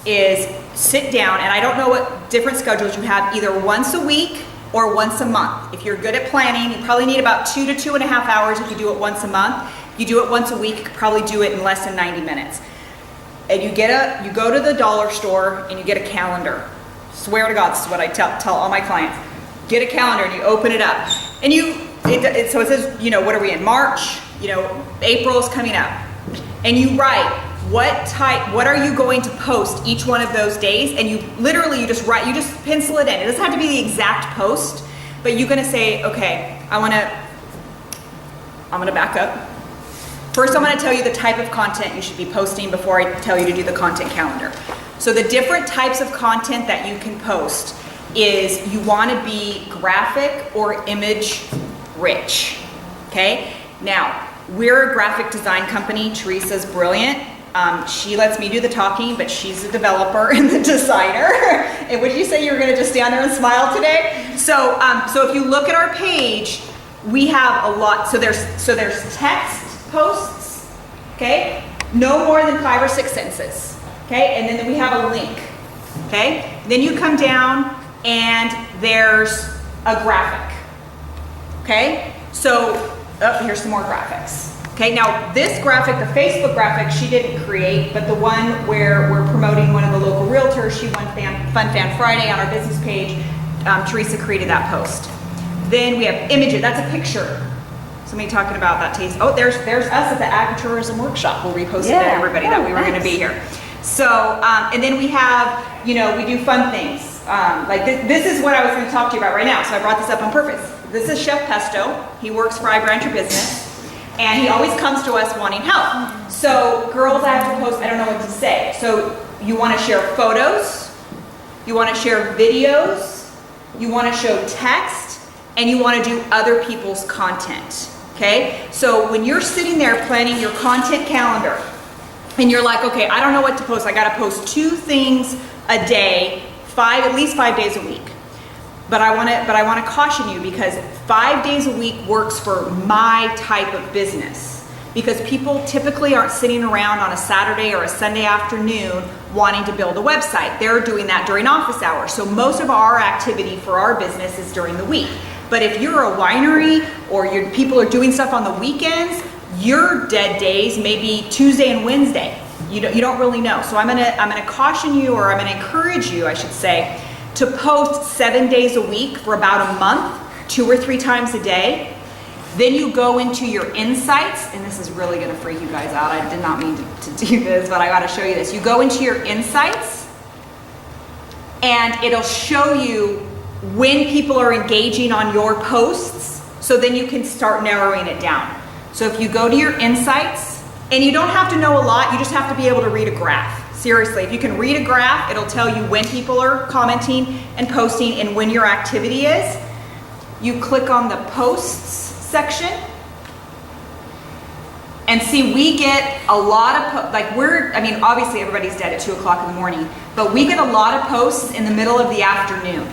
[SPEAKER 9] is sit down, and I don't know what different schedules you have, either once a week or once a month. If you're good at planning, you probably need about 2 to 2.5 hours if you do it once a month. If you do it once a week, you could probably do it in less than 90 minutes. And you go to the dollar store and you get a calendar. Swear to God, this is what I tell all my clients. Get a calendar and you open it up. And so it says, what are we in, March? April's coming up. And you write, what are you going to post each one of those days? And you just write, you just pencil it in. It doesn't have to be the exact post, but you're gonna say, okay, I'm gonna back up. First, I'm going to tell you the type of content you should be posting before I tell you to do the content calendar. So the different types of content that you can post is you want to be graphic or image rich. Okay? Now, we're a graphic design company. Teresa's brilliant. She lets me do the talking, but she's the developer and the designer. And would you say you were going to just stand there and smile today? So if you look at our page, we have a lot. So there's text posts, okay? No more than 5 or 6 sentences, okay? And then we have a link, okay? Then you come down and there's a graphic, okay? So, here's some more graphics. Okay, now this graphic, the Facebook graphic, she didn't create, but the one where we're promoting one of the local realtors, she won Fun Fan Friday on our business page, Teresa created that post. Then we have images, that's a picture. Somebody talking about that taste. Oh, there's us at the Agritourism workshop. We'll repost it to everybody that we were going to be here. So, and then we have, we do fun things. Like this is what I was going to talk to you about right now. So I brought this up on purpose. This is Chef Pesto. He works for I Brand Your Business. And he always comes to us wanting help. So girls, I have to post, I don't know what to say. So you want to share photos. You want to share videos. You want to show text. And you want to do other people's content. Okay, so when you're sitting there planning your content calendar and you're like, okay, I don't know what to post. I got to post 2 things a day, at least 5 days a week. But I want to caution you because 5 days a week works for my type of business because people typically aren't sitting around on a Saturday or a Sunday afternoon wanting to build a website. They're doing that during office hours. So most of our activity for our business is during the week. But if you're a winery or your people are doing stuff on the weekends, your dead days may be Tuesday and Wednesday. You don't really know. So I'm gonna caution you, or I'm gonna encourage you, I should say, to post 7 days a week for about a month, 2 or 3 times a day. Then you go into your insights, and this is really gonna freak you guys out. I did not mean to do this, but I gotta show you this. You go into your insights, and it'll show you when people are engaging on your posts, so then you can start narrowing it down. So if you go to your insights, and you don't have to know a lot, you just have to be able to read a graph. Seriously, if you can read a graph, it'll tell you when people are commenting and posting and when your activity is. You click on the posts section, and see, we get a lot of, obviously everybody's dead at 2 o'clock in the morning, but we get a lot of posts in the middle of the afternoon.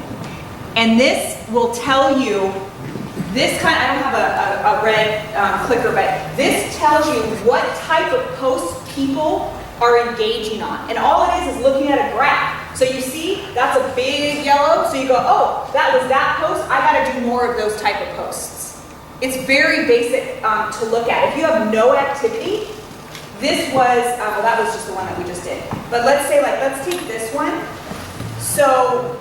[SPEAKER 9] And this will tell you, I don't have a red clicker, but this tells you what type of posts people are engaging on. And all it is looking at a graph. So you see, that's a big yellow. So you go, oh, that was that post. I got to do more of those type of posts. It's very basic to look at. If you have no activity, this was, that was just the one that we just did. But let's take this one. So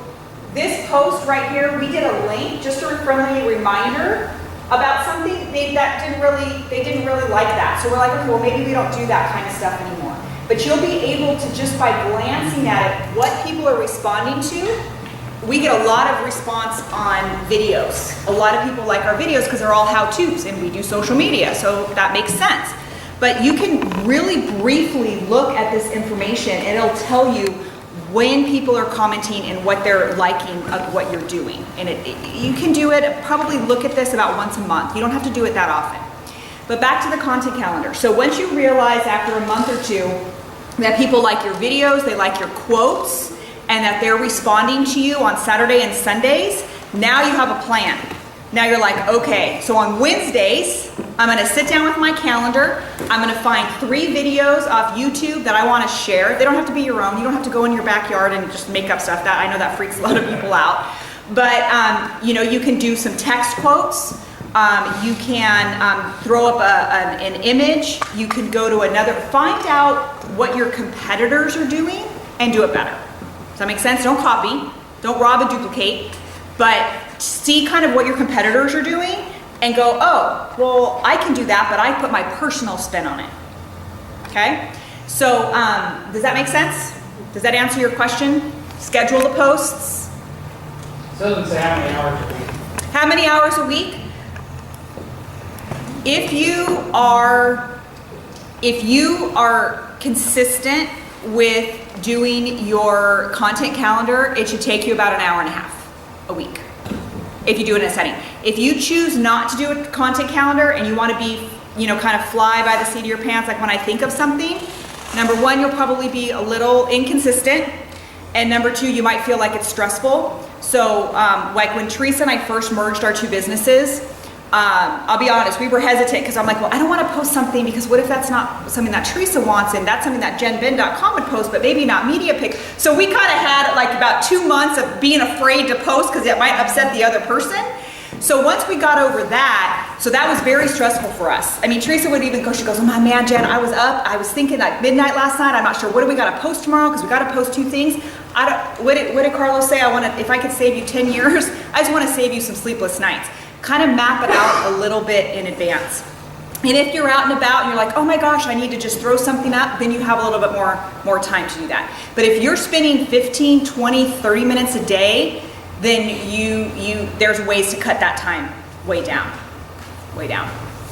[SPEAKER 9] this post right here, we did a link, just a friendly reminder about something. They didn't really like that. So we're like, okay, well, maybe we don't do that kind of stuff anymore. But you'll be able to, just by glancing at it, what people are responding to. We get a lot of response on videos. A lot of people like our videos because they're all how-tos, and we do social media, so that makes sense. But you can really briefly look at this information, and it'll tell you when people are commenting and what they're liking of what you're doing. And you can do it, probably look at this about once a month. You don't have to do it that often. But back to the content calendar. So once you realize after a month or two that people like your videos, they like your quotes, and that they're responding to you on Saturday and Sundays, now you have a plan. Now you're like, okay, so on Wednesdays, I'm gonna sit down with my calendar, I'm gonna find 3 videos off YouTube that I wanna share. They don't have to be your own, you don't have to go in your backyard and just make up stuff. That I know that freaks a lot of people out. But you know, you can do some text quotes, you can throw up an image, you can go to another, find out what your competitors are doing and do it better. Does that make sense? Don't copy, don't rob and duplicate, but see kind of what your competitors are doing and go, oh, well, I can do that, but I put my personal spin on it. Okay? So, does that make sense? Does that answer your question? Schedule the posts.
[SPEAKER 10] It doesn't say how many hours a week.
[SPEAKER 9] How many hours a week? If you are consistent with doing your content calendar, it should take you about an hour and a half a week. If you do it in a setting. If you choose not to do a content calendar and you want to be, you know, kind of fly by the seat of your pants, like when I think of something, number one, you'll probably be a little inconsistent. And number two, you might feel like it's stressful. So like when Teresa and I first merged our 2 businesses, I'll be honest, we were hesitant because I'm like, well, I don't want to post something because what if that's not something that Teresa wants and that's something that JenBen.com would post, but maybe not MediaPick. So we kind of had like about 2 months of being afraid to post because it might upset the other person. So once we got over that, so that was very stressful for us. I mean, Teresa would even go, she goes, oh my man, Jen, I was up, I was thinking like midnight last night, I'm not sure, what do we got to post tomorrow? Because we got to post 2 things. What did Carlos say? If I could save you 10 years, I just want to save you some sleepless nights. Kind of map it out a little bit in advance. And if you're out and about and you're like, oh my gosh, I need to just throw something up, then you have a little bit more time to do that. But if you're spending 15, 20, 30 minutes a day, then there's ways to cut that time way down.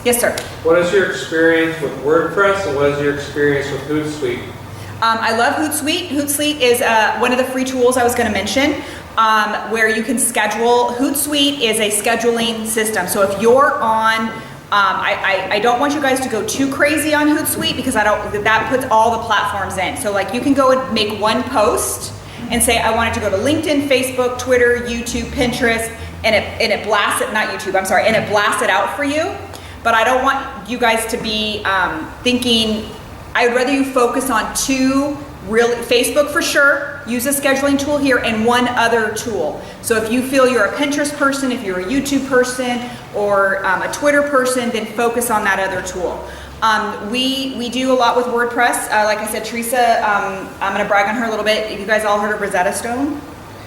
[SPEAKER 9] Yes, sir.
[SPEAKER 3] What is your experience with WordPress and what is your experience with Hootsuite?
[SPEAKER 9] I love Hootsuite. Hootsuite is one of the free tools I was going to mention, where you can schedule. Hootsuite is a scheduling system. So if you're on, I don't want you guys to go too crazy on Hootsuite because that puts all the platforms in. So like you can go and make one post and say, I want it to go to LinkedIn, Facebook, Twitter, YouTube, Pinterest, and it blasts it, not YouTube, I'm sorry, and it blasts it out for you. But I don't want you guys to be thinking, I'd rather you focus on 2 really, Facebook for sure, use a scheduling tool here, and 1 other tool. So if you feel you're a Pinterest person, if you're a YouTube person, or a Twitter person, then focus on that other tool. We do a lot with WordPress. Like I said, Teresa, I'm gonna brag on her a little bit. You guys all heard of Rosetta Stone?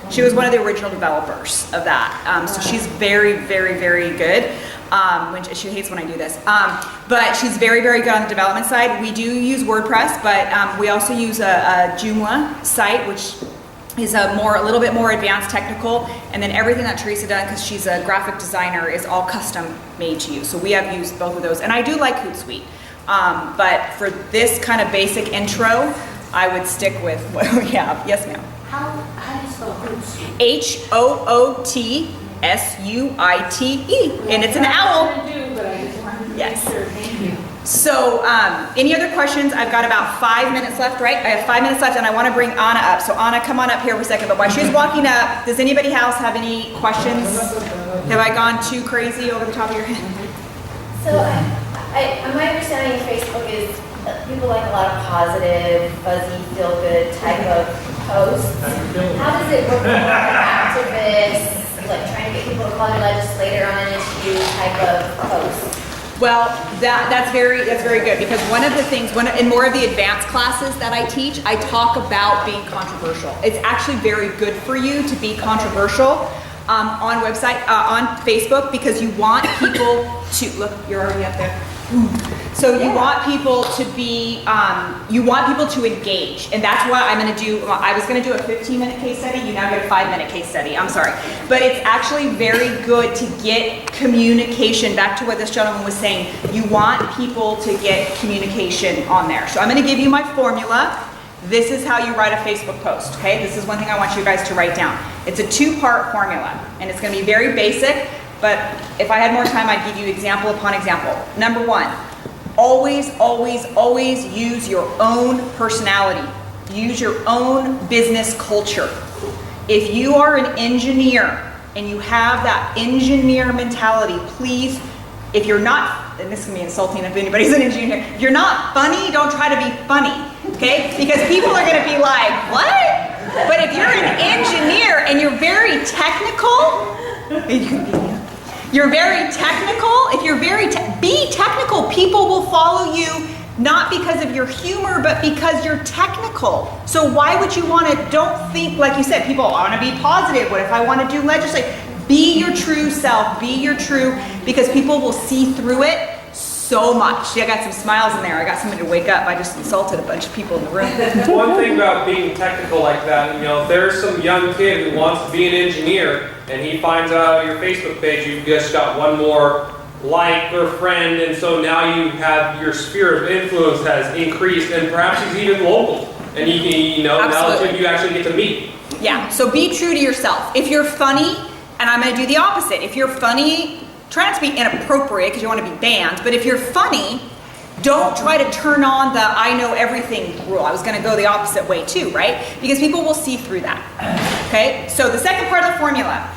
[SPEAKER 9] She was one of the original developers of that. So she's very, very, very good. She hates when I do this. But she's very, very good on the development side. We do use WordPress, but we also use a Joomla site, which is a little bit more advanced technical. And then everything that Teresa done, because she's a graphic designer, is all custom made to use. So we have used both of those. And I do like Hootsuite. But for this kind of basic intro, I would stick with what we have. Yes, ma'am.
[SPEAKER 4] How do you spell Hootsuite?
[SPEAKER 9] H-O-O-T-S-U-I-T-E. And it's an owl.
[SPEAKER 4] I do, but I just wanted to make
[SPEAKER 9] Yes.
[SPEAKER 4] sure. Thank you.
[SPEAKER 9] So, any other questions? I've got about 5 minutes left, right? I have 5 minutes left, and I want to bring Anna up. So, Anna, come on up here for a second. But while she's walking up, does anybody else have any questions? Have I gone too crazy over the top of your head?
[SPEAKER 8] So, my understanding of Facebook is people like a lot of positive, fuzzy, feel-good type of posts. How does it work with activists, like trying to get people to call their legislator on an issue type of posts?
[SPEAKER 9] Well, that's very good, because one of the things, in more of the advanced classes that I teach, I talk about being controversial. It's actually very good for you to be controversial on Facebook, because you want people to look. You're already up there. So you want people to be, you want people to engage, and that's what I'm going to do. I was going to do a 15-minute case study. You now get a 5-minute case study. I'm sorry, but it's actually very good to get communication. Back to what this gentleman was saying, you want people to get communication on there. So I'm going to give you my formula, This is how you write a Facebook post, okay? This is one thing I want you guys to write down. It's a two-part formula, and it's gonna be very basic, but if I had more time, I'd give you example upon example. Number one, always, always, always use your own personality. Use your own business culture. If you are an engineer and you have that engineer mentality, please, if you're not, and this can be insulting if anybody's an engineer, if you're not funny, don't try to be funny, okay? Because people are gonna be like, what? But if you're an engineer and you're very technical, you're very technical, if you're be technical, people will follow you not because of your humor, but because you're technical. So why would you want to, don't think, like you said, people want to be positive. What if I want to do legislation? Be your true self, be your true, because people will see through it so much. See, I got some smiles in there. I got somebody to wake up. I just insulted a bunch of people in the room.
[SPEAKER 3] One thing about being technical like that, if there's some young kid who wants to be an engineer and he finds out on your Facebook page you've just got one more like or friend, and so now you have your sphere of influence has increased, and perhaps he's even local, and you can, now you actually get to meet.
[SPEAKER 9] Yeah, so be true to yourself. If you're funny, and I'm going to do the opposite. If you're funny, try not to be inappropriate because you want to be banned, but if you're funny, don't try to turn on the I know everything rule. I was going to go the opposite way too, right? Because people will see through that. Okay, so the second part of the formula,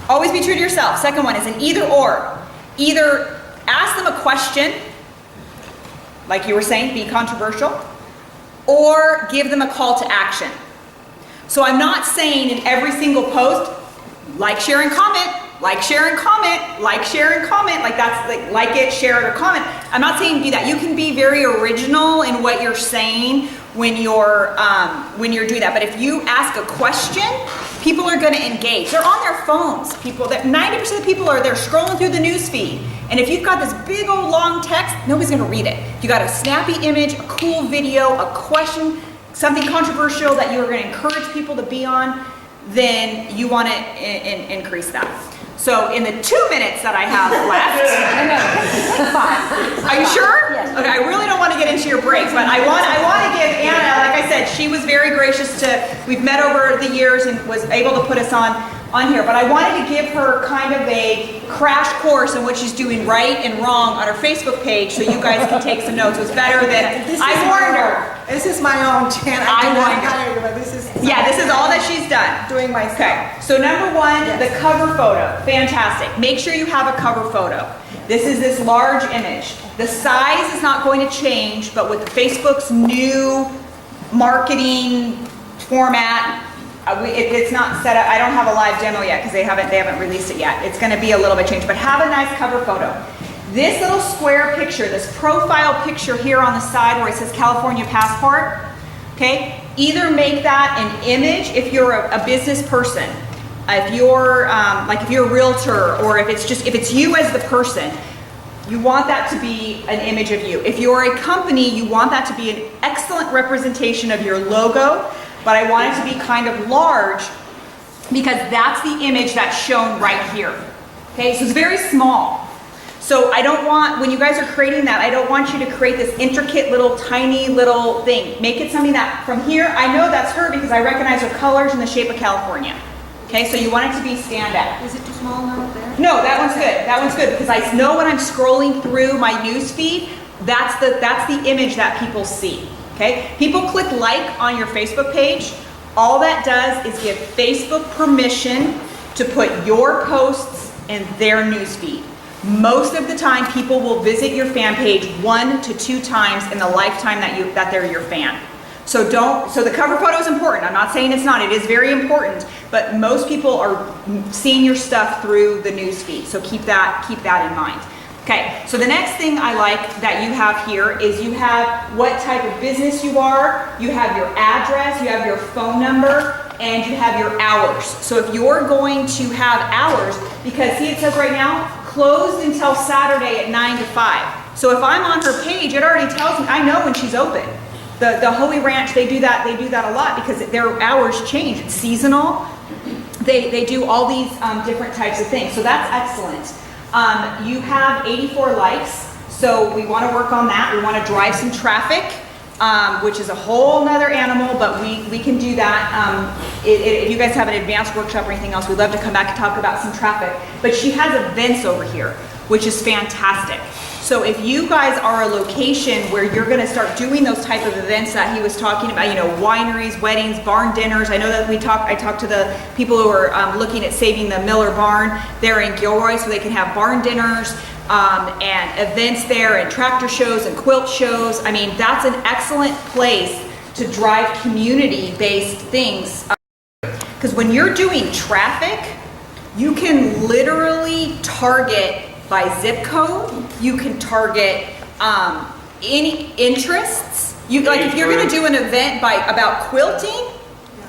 [SPEAKER 9] always be true to yourself. Second one is an either or. Either ask them a question, like you were saying, be controversial, or give them a call to action. So I'm not saying in every single post, like, share, and comment, like, share, and comment, like, share, and comment, like that's like it, share it, or comment. I'm not saying do that. You can be very original in what you're saying when you're doing that. But if you ask a question, people are going to engage. They're on their phones. 90% of the people are there scrolling through the news feed. And if you've got this big old long text, nobody's going to read it. You got a snappy image, a cool video, a question, something controversial that you are going to encourage people to be on, then you want to increase that. So in the 2 minutes that I have left, are you sure?
[SPEAKER 5] Yes.
[SPEAKER 9] Okay, I really don't want to get into your break, but I want to give Anna, like I said, she was very gracious we've met over the years and was able to put us on here, but I wanted to give her kind of a crash course on what she's doing right and wrong on her Facebook page so you guys can take some notes. It was better than I warned her.
[SPEAKER 11] This is my own channel.
[SPEAKER 9] I warned her.
[SPEAKER 11] hired her, but this is
[SPEAKER 9] Yeah, this is all that she's done.
[SPEAKER 11] doing myself.
[SPEAKER 9] Okay, so number one,
[SPEAKER 11] Yes.
[SPEAKER 9] the cover photo. Fantastic. Make sure you have a cover photo. This is this large image. The size is not going to change, but with Facebook's new marketing format, it's not set up. I don't have a live demo yet because they haven't released it yet. It's going to be a little bit changed, but have a nice cover photo. This little square picture, this profile picture here on the side where it says California Passport, okay? Either make that an image if you're a business person, if you're if you're a realtor, or if it's you as the person, you want that to be an image of you. If you're a company, you want that to be an excellent representation of your logo, but I want it to be kind of large because that's the image that's shown right here. Okay, so it's very small. So I don't want, when you guys are creating that, I don't want you to create this intricate little tiny little thing. Make it something that from here, I know that's her because I recognize her colors and the shape of California. Okay, so you want it to be stand out.
[SPEAKER 11] Is it too small now there?
[SPEAKER 9] No, that one's good. That one's good because I know when I'm scrolling through my news feed, that's the image that people see. Okay, people click like on your Facebook page. All that does is give Facebook permission to put your posts in their news feed. Most of the time, people will visit your fan page 1 to 2 times in the lifetime that they're your fan. So the cover photo is important. I'm not saying it's not. It is very important. But most people are seeing your stuff through the news feed. So keep that in mind. Okay, so the next thing I like that you have here is you have what type of business you are, you have your address, you have your phone number, and you have your hours. So if you're going to have hours, because see it says right now, closed until Saturday at 9 to 5. So if I'm on her page, it already tells me, I know when she's open. The Holy Ranch, they do that a lot because their hours change. It's seasonal. They do all these different types of things. So that's excellent. You have 84 likes, so we want to work on that. We want to drive some traffic. which is a whole nother animal, but we can do that. If you guys have an advanced workshop or anything else, we'd love to come back and talk about some traffic. But she has events over here, which is fantastic. So if you guys are a location where you're gonna start doing those type of events that he was talking about, you know, wineries, weddings, barn dinners. I know that I talked to the people who are looking at saving the Miller barn there in Gilroy so they can have barn dinners and events there and tractor shows and quilt shows. I mean, that's an excellent place to drive community-based things. Because when you're doing traffic, you can literally target by zip code. You can target any interests. Like if you're going to do an event about quilting,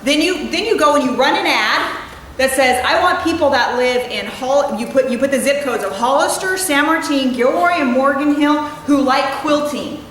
[SPEAKER 9] then you go and you run an ad that says, I want people that live in you put the zip codes of Hollister, San Martin, Gilroy, and Morgan Hill who like quilting,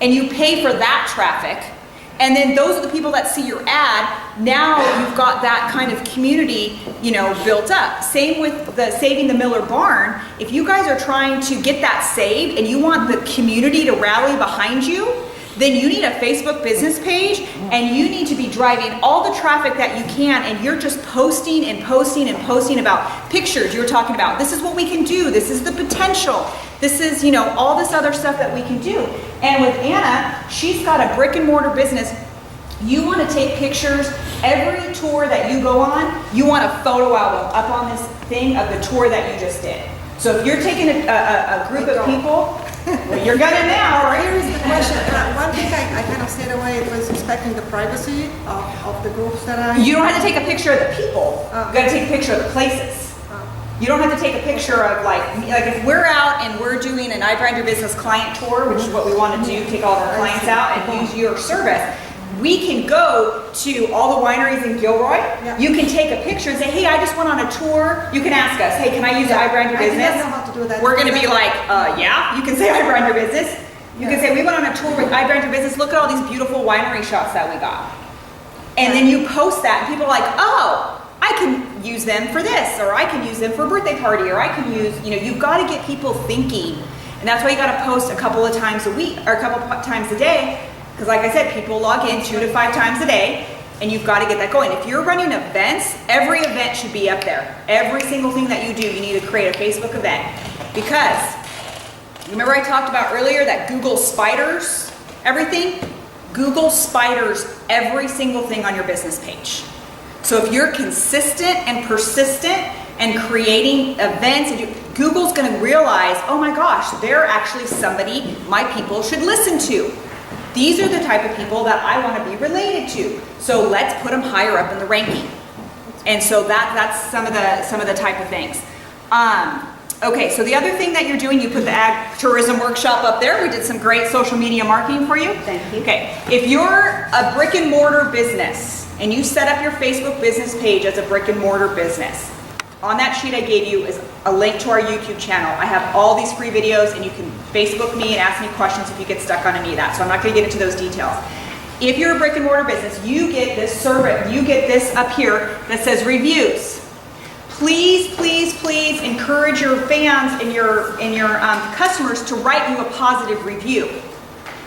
[SPEAKER 9] and you pay for that traffic. And then those are the people that see your ad. Now you've got that kind of community, you know, built up. Same with the saving the Miller barn. If you guys are trying to get that saved and you want the community to rally behind you, then you need a Facebook business page and you need to be driving all the traffic that you can, and you're just posting and posting and posting about pictures. You're talking about, this is what we can do. This is the potential. This is, you know, all this other stuff that we can do. And with Anna, she's got a brick and mortar business. You want to take pictures. Every tour that you go on, you want a photo album up on this thing of the tour that you just did. So if you're taking a group of people, well, you're gonna now, right?
[SPEAKER 11] Here is the question. One thing I kind of stayed away was respecting the privacy of the groups that I...
[SPEAKER 9] You don't have to take a picture of the people. You gotta take a picture of the places. You don't have to take a picture of like if we're out and we're doing an I Brand Your Business client tour, which is what we want to do, take all of our clients out and use your service. We can go to all the wineries in Gilroy. Yeah. You can take a picture and say, hey, I just went on a tour. You can ask us, hey, can I use I Brand Your Business?
[SPEAKER 11] I don't know how to do that.
[SPEAKER 9] We're going to be like, yeah. You can say I Brand Your Business. You can say, we went on a tour with I Brand Your Business. Look at all these beautiful winery shots that we got. And then you post that and people are like, oh, I can use them for this, or I can use them for a birthday party, or I can use, you know, you've got to get people thinking. And that's why you got to post a couple of times a week or a couple of times a day. Because like I said, people log in 2 to 5 times a day, and you've got to get that going. If you're running events, every event should be up there. Every single thing that you do, you need to create a Facebook event. Because, remember I talked about earlier that Google spiders everything? Google spiders every single thing on your business page. So if you're consistent and persistent and creating events, Google's going to realize, oh my gosh, they're actually somebody my people should listen to. These are the type of people that I want to be related to. So let's put them higher up in the ranking. And so that's some of the type of things. Okay, so the other thing that you're doing, you put the Agritourism workshop up there. We did some great social media marketing for you.
[SPEAKER 5] Thank you.
[SPEAKER 9] Okay, if you're a brick and mortar business and you set up your Facebook business page as a brick and mortar business, on that sheet I gave you is a link to our YouTube channel. I have all these free videos, and you can Facebook me and ask me questions if you get stuck on any of that. So I'm not going to get into those details. If you're a brick and mortar business, you get this survey, you get this up here that says reviews. Please, please, please encourage your fans and your customers to write you a positive review.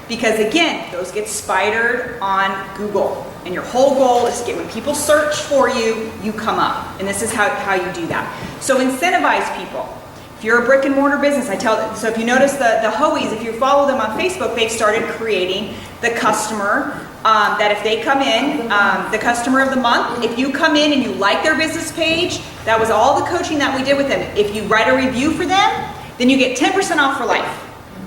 [SPEAKER 9] Because again, those get spidered on Google. And your whole goal is to get, when people search for you, you come up. And this is how you do that. So incentivize people. If you're a brick and mortar business, I tell them, so if you notice the Hoeys, if you follow them on Facebook, they've started creating the customer, that if they come in, the customer of the month, if you come in and you like their business page, that was all the coaching that we did with them. If you write a review for them, then you get 10% off for life.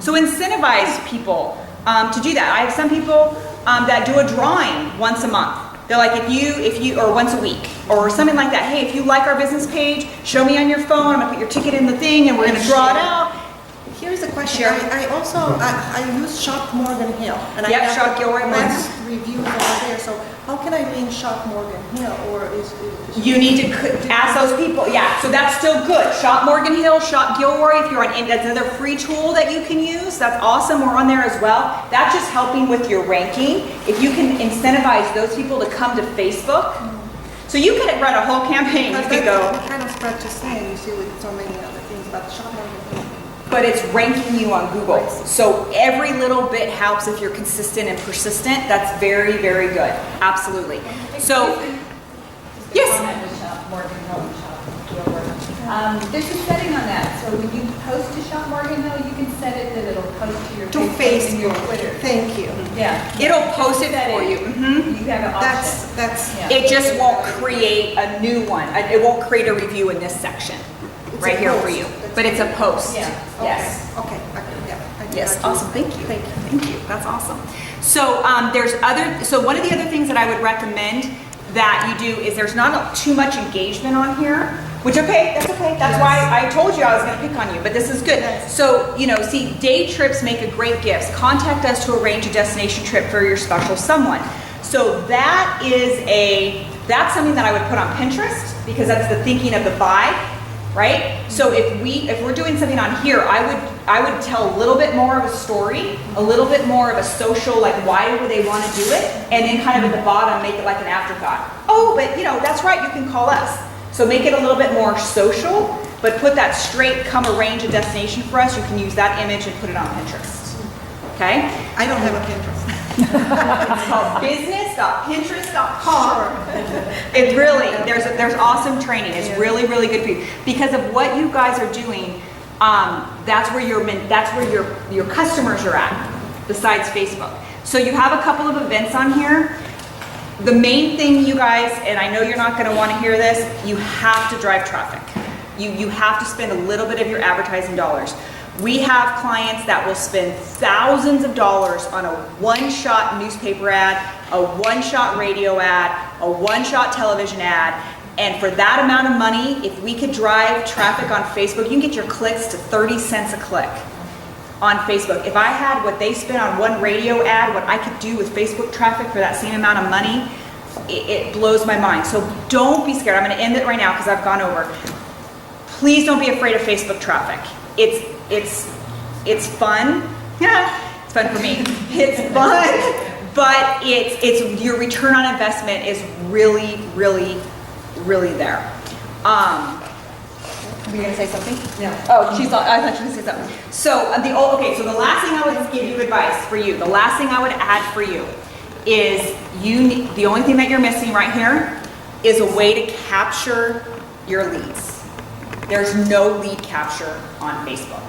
[SPEAKER 9] So incentivize people to do that. I have some people that do a drawing once a month. They're like, if you, or once a week, or something like that. Hey, if you like our business page, show me on your phone. I'm gonna put your ticket in the thing, and we're gonna draw it out.
[SPEAKER 11] Here's a question.
[SPEAKER 9] Sure.
[SPEAKER 11] I also use Shop Morgan Hill, and
[SPEAKER 9] Yep,
[SPEAKER 11] I have
[SPEAKER 9] Shop Gilroy
[SPEAKER 11] best reviews over there. So how can I link Shop Morgan Hill, or is
[SPEAKER 9] You need to ask those people. Yeah, so that's still good. Shop Morgan Hill, Shop Gilroy. If you're on, that's another free tool that you can use. That's awesome. We're on there as well. That's just helping with your ranking. If you can incentivize those people to come to Facebook, so you could run a whole campaign. You could go.
[SPEAKER 11] Kind of spread to say, you see, with so many other things, but Shop Morgan Hill.
[SPEAKER 9] but it's ranking you on Google. So every little bit helps if you're consistent and persistent. That's very, very good. Absolutely. So, yes.
[SPEAKER 4] There's a setting on that, so when you post to Shop Morgan Hill, you can set it that it'll post to your
[SPEAKER 11] To
[SPEAKER 4] Facebook and your
[SPEAKER 11] Facebook.
[SPEAKER 4] Twitter.
[SPEAKER 11] Thank you.
[SPEAKER 4] Yeah.
[SPEAKER 9] It'll post it for you.
[SPEAKER 4] You have an option.
[SPEAKER 11] That's,
[SPEAKER 4] Yeah.
[SPEAKER 9] It just won't create a new one. It won't create a review in this section right here for you. But it's a post.
[SPEAKER 4] Yeah.
[SPEAKER 9] Yes.
[SPEAKER 11] okay, yeah.
[SPEAKER 9] Yes, awesome, thank you. Thank you, that's awesome. So so one of the other things that I would recommend that you do is there's not too much engagement on here, which that's okay. That's why I told you I was gonna pick on you, but this is good. So, see, day trips make a great gift. Contact us to arrange a destination trip for your special someone. So that's something that I would put on Pinterest because that's the thinking of the buy. Right? So if we're doing something on here, I would tell a little bit more of a story, a little bit more of a social, like why would they want to do it? And then kind of at the bottom, make it like an afterthought. Oh, but that's right, you can call us. So make it a little bit more social, but put that straight, come arrange a destination for us. You can use that image and put it on Pinterest. Okay?
[SPEAKER 11] I don't have a Pinterest.
[SPEAKER 9] It's called business.pinterest.com. It really, there's awesome training. It's really, really good for you. Because of what you guys are doing, that's where your customers are at, besides Facebook. So you have a couple of events on here. The main thing, you guys, and I know you're not going to want to hear this, you have to drive traffic. You have to spend a little bit of your advertising dollars. We have clients that will spend thousands of dollars on a one-shot newspaper ad, a one-shot radio ad, a one-shot television ad, and for that amount of money, if we could drive traffic on Facebook, you can get your clicks to 30 cents a click on Facebook. If I had what they spent on one radio ad, what I could do with Facebook traffic for that same amount of money, it blows my mind. So don't be scared. I'm going to end it right now because I've gone over. Please don't be afraid of Facebook traffic. It's fun. Yeah, it's fun for me. It's fun, but it's your return on investment is really, really, really there. Were you gonna say something?
[SPEAKER 11] No.
[SPEAKER 9] Oh, I thought you were gonna say something. So so the last thing I would give you advice for you. The last thing I would add for you is the only thing that you're missing right here is a way to capture your leads. There's no lead capture on Facebook.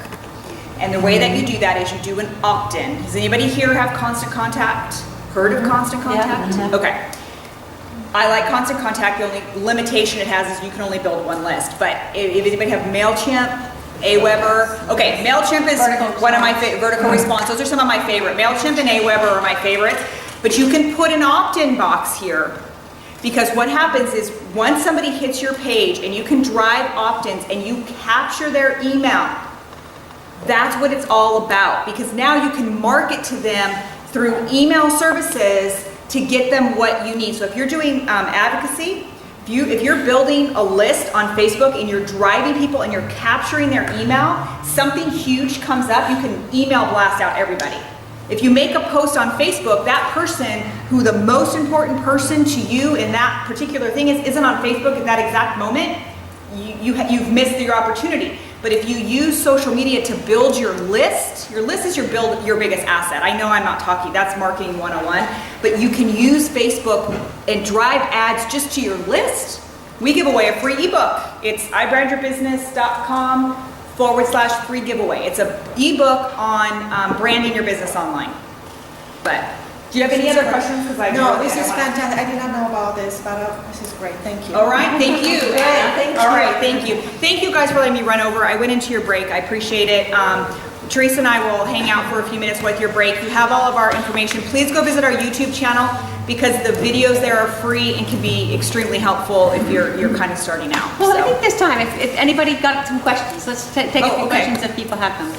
[SPEAKER 9] And the way that you do that is you do an opt-in. Does anybody here have Constant Contact? Heard of Constant Contact? Yeah. Okay. I like Constant Contact. The only limitation it has is you can only build one list. But if anybody have MailChimp, Aweber, okay, MailChimp is one of my favorite, Vertical Response. Those are some of my favorite. MailChimp and Aweber are my favorites. But you can put an opt-in box here. Because what happens is once somebody hits your page and you can drive opt-ins and you capture their email, that's what it's all about. Because now you can market to them through email services to get them what you need. So if you're doing advocacy, if you're building a list on Facebook and you're driving people and you're capturing their email, something huge comes up, you can email blast out everybody. If you make a post on Facebook, that person who the most important person to you in that particular thing isn't on Facebook at that exact moment, you've missed your opportunity. But if you use social media to build your list is your biggest asset. I know I'm not talking, that's marketing 101, but you can use Facebook and drive ads just to your list. We give away a free ebook. It's ibrandyourbusiness.com/free giveaway. It's an ebook on branding your business online. But do you have any other questions?
[SPEAKER 11] No, this is fantastic. I did not know about this, but this is great. Thank you.
[SPEAKER 9] All right, thank you. All right, thank you. Thank you guys for letting me run over. I went into your break. I appreciate it. Teresa and I will hang out for a few minutes with your break. You have all of our information. Please go visit our YouTube channel because the videos there are free and can be extremely helpful if you're kind of starting out.
[SPEAKER 5] Well, I think this time, if anybody got some questions, let's take a few questions if people have them.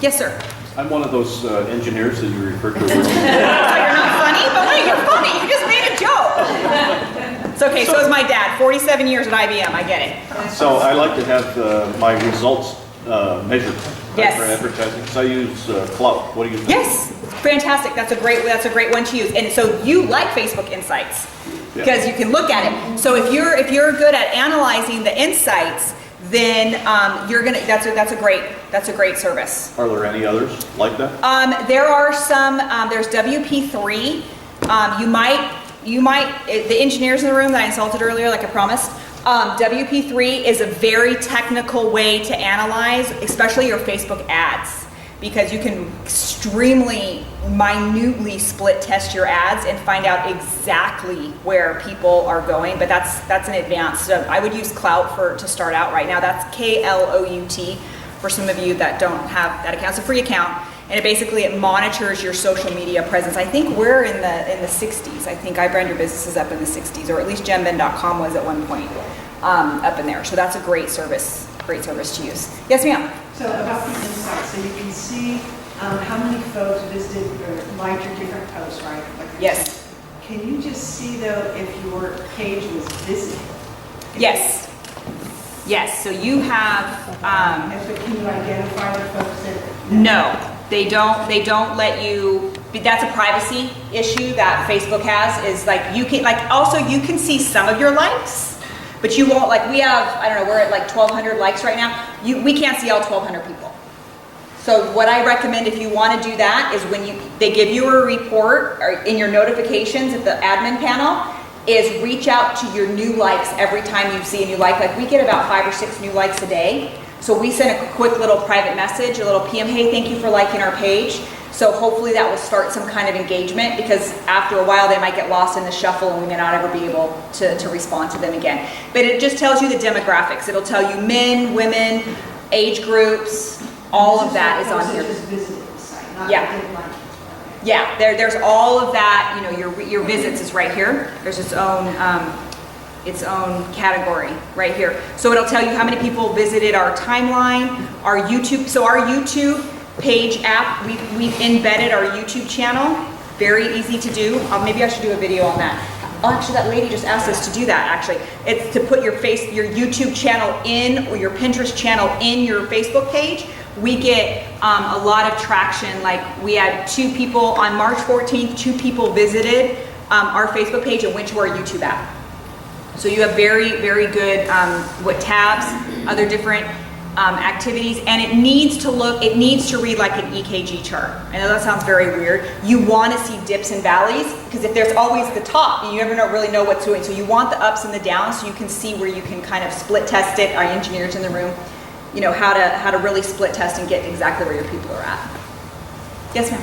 [SPEAKER 9] Yes, sir.
[SPEAKER 12] I'm one of those engineers that you referred to.
[SPEAKER 9] You're not funny, but wait, you're funny. You just made a joke. It's okay. So is my dad. 47 years at IBM. I get it.
[SPEAKER 12] So I like to have my results measured
[SPEAKER 9] Yes.
[SPEAKER 12] for advertising. So I use Cloud. What do you think?
[SPEAKER 9] Yes, fantastic. That's a great one to use. And so you like Facebook Insights because you can look at it. So if you're good at analyzing the insights, then that's a great service.
[SPEAKER 12] Are there any others like that?
[SPEAKER 9] There are some, there's WP3. You might, the engineers in the room that I insulted earlier, like I promised, WP3 is a very technical way to analyze, especially your Facebook ads, because you can extremely minutely split test your ads and find out exactly where people are going, but that's an advanced. So I would use Clout to start out right now. That's Klout for some of you that don't have that account. It's a free account, and it monitors your social media presence. I think we're in the 60s. I think iBrand Your Business is up in the 60s, or at least gemben.com was at one point up in there. So that's a great service to use. Yes, ma'am.
[SPEAKER 13] So about the insights, so you can see how many folks visited or liked your different posts, right? Like
[SPEAKER 9] Yes.
[SPEAKER 13] Can you just see though if your page was visited?
[SPEAKER 9] Yes. Yes. So you have.
[SPEAKER 13] But can you identify the folks that?
[SPEAKER 9] No, they don't. They don't let you. That's a privacy issue that Facebook has. Is like you can also you can see some of your likes. But you won't, we have, I don't know, we're at 1,200 likes right now. We can't see all 1,200 people. So what I recommend if you want to do that is when they give you a report or in your notifications at the admin panel, is reach out to your new likes every time you see a new like. Like we get about 5 or 6 new likes a day. So we send a quick little private message, a little PM, hey, thank you for liking our page. So hopefully that will start some kind of engagement, because after a while they might get lost in the shuffle and we may not ever be able to respond to them again. But it just tells you the demographics. It'll tell you men, women, age groups, all of that is on here.
[SPEAKER 13] Just visited the site, not
[SPEAKER 9] Yeah.
[SPEAKER 13] did like it.
[SPEAKER 9] Yeah, there's all of that. Your visits is right here. There's its own category right here. So it'll tell you how many people visited our timeline, our YouTube. So our YouTube page app, we've embedded our YouTube channel. Very easy to do. Maybe I should do a video on that. Oh, actually, that lady just asked us to do that, actually. It's to put your YouTube channel in, or your Pinterest channel in your Facebook page. We get a lot of traction. Like we had 2 people on March 14th, 2 people visited our Facebook page and went to our YouTube app. So you have very, very good tabs, other different activities, and it needs to read like an EKG chart. I know that sounds very weird. You want to see dips and valleys, because if there's always the top, you never really know what's doing. So you want the ups and the downs, so you can see where you can kind of split test it. Our engineers in the room, how to really split test and get exactly where your people are at. Yes, ma'am.
[SPEAKER 14] I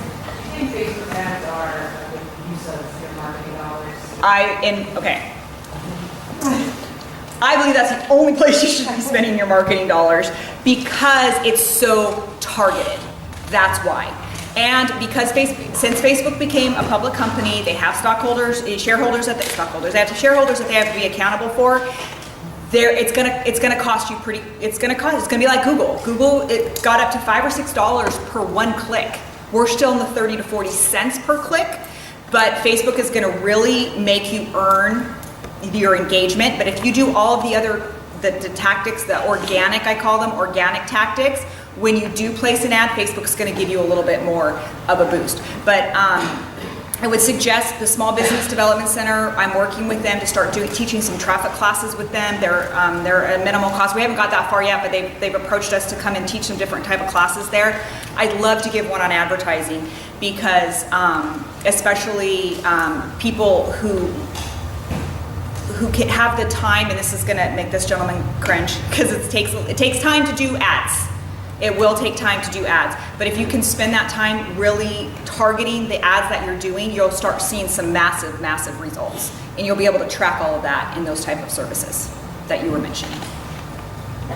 [SPEAKER 14] think Facebook ads are the use of your marketing dollars.
[SPEAKER 9] I believe that's the only place you should be spending your marketing dollars, because it's so targeted. That's why. And because since Facebook became a public company, they have shareholders that they have to be accountable for. It's gonna cost you it's gonna be like Google. Google, it got up to $5 or $6 per one click. We're still in the 30 to 40 cents per click, but Facebook is gonna really make you earn your engagement. But if you do all of the tactics, the organic, I call them organic tactics, when you do place an ad, Facebook's going to give you a little bit more of a boost. But I would suggest the Small Business Development Center. I'm working with them to start teaching some traffic classes with them. They're a minimal cost. We haven't got that far yet, but they've approached us to come and teach some different type of classes there. I'd love to give one on advertising, because especially people who can have the time, and this is going to make this gentleman cringe, because it takes time to do ads. It will take time to do ads, but if you can spend that time really targeting the ads that you're doing, you'll start seeing some massive results, and you'll be able to track all of that in those type of services that you were mentioning.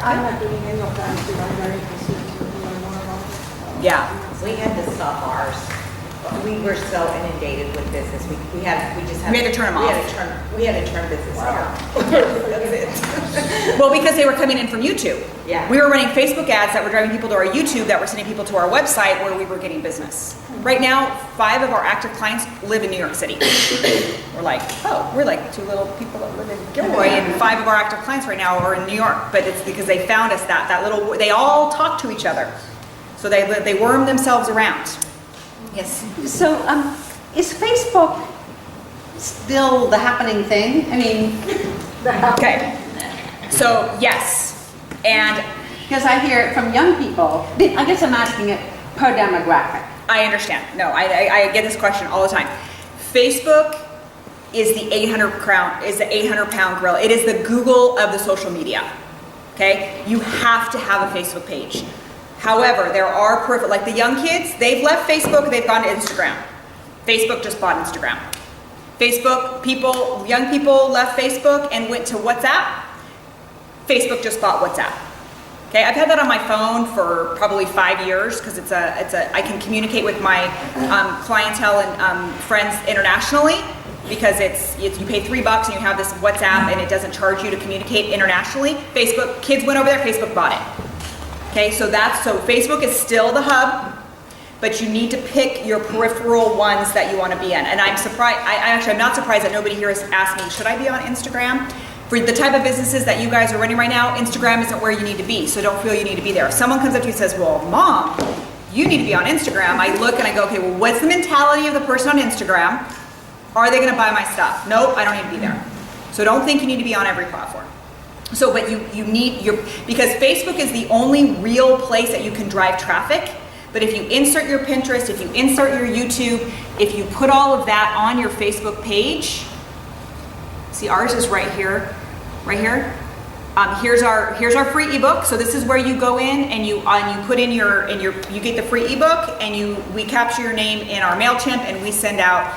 [SPEAKER 11] I'm not doing any of that, so I'm very interested to learn more about it.
[SPEAKER 9] Yeah.
[SPEAKER 15] We had to stop ours. We were so inundated with business. We had
[SPEAKER 9] to turn them off.
[SPEAKER 15] We had to turn business off.
[SPEAKER 9] Well, because they were coming in from YouTube.
[SPEAKER 15] Yeah.
[SPEAKER 9] We were running Facebook ads that were driving people to our YouTube, that were sending people to our website, where we were getting business. Right now, 5 of our active clients live in New York City. We're like 2 little people that live in Gilroy, and 5 of our active clients right now are in New York. But it's because they found us they all talk to each other. So they worm themselves around. Yes.
[SPEAKER 1] So, is Facebook still the happening thing? I mean,
[SPEAKER 9] okay. So yes, And
[SPEAKER 1] Because I hear it from young people. I guess I'm asking it per demographic.
[SPEAKER 9] I understand. No, I get this question all the time. Facebook is the 800-pound gorilla. It is the Google of the social media. Okay? You have to have a Facebook page. However, there are perfect, like the young kids, they've left Facebook, they've gone to Instagram. Facebook just bought Instagram. Young people left Facebook and went to WhatsApp. Facebook just bought WhatsApp. Okay, I've had that on my phone for probably 5 years because I can communicate with my clientele and friends internationally because you pay $3 and you have this WhatsApp and it doesn't charge you to communicate internationally. Facebook, kids went over there, Facebook bought it. Okay, so Facebook is still the hub, but you need to pick your peripheral ones that you want to be in. And I'm surprised, I'm not surprised that nobody here has asked me, should I be on Instagram? For the type of businesses that you guys are running right now, Instagram isn't where you need to be, so don't feel you need to be there. If someone comes up to you and says, well, Mom, you need to be on Instagram, I look and I go, okay, well, what's the mentality of the person on Instagram? Are they gonna buy my stuff? Nope, I don't need to be there. So don't think you need to be on every platform. So, but because Facebook is the only real place that you can drive traffic, but if you insert your Pinterest, if you insert your YouTube, if you put all of that on your Facebook page, see, ours is right here, right here. Here's our free ebook. So this is where you go in and you put in you get the free ebook and we capture your name in our MailChimp and we send out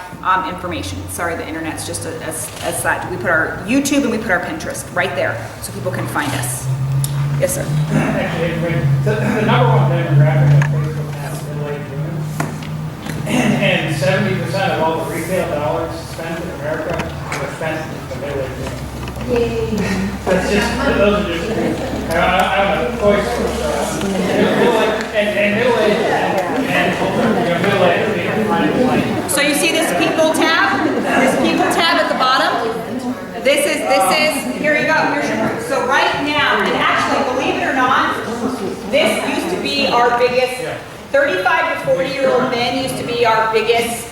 [SPEAKER 9] information. Sorry, the internet's just as such. We put our YouTube and we put our Pinterest right there so people can find us. Yes, sir.
[SPEAKER 10] Actually, the number one demographic that Facebook has is middle-aged women, and 70% of all the retail dollars spent in America are spent in the middle-aged women. That's just, those are just, I don't know, voice and middle-aged and middle-aged.
[SPEAKER 9] So you see this people tab? This people tab at the bottom? This is, here you go, here's your, so right now, and actually, believe it or not, this used to be our biggest, 35 to 40-year-old men used to be our biggest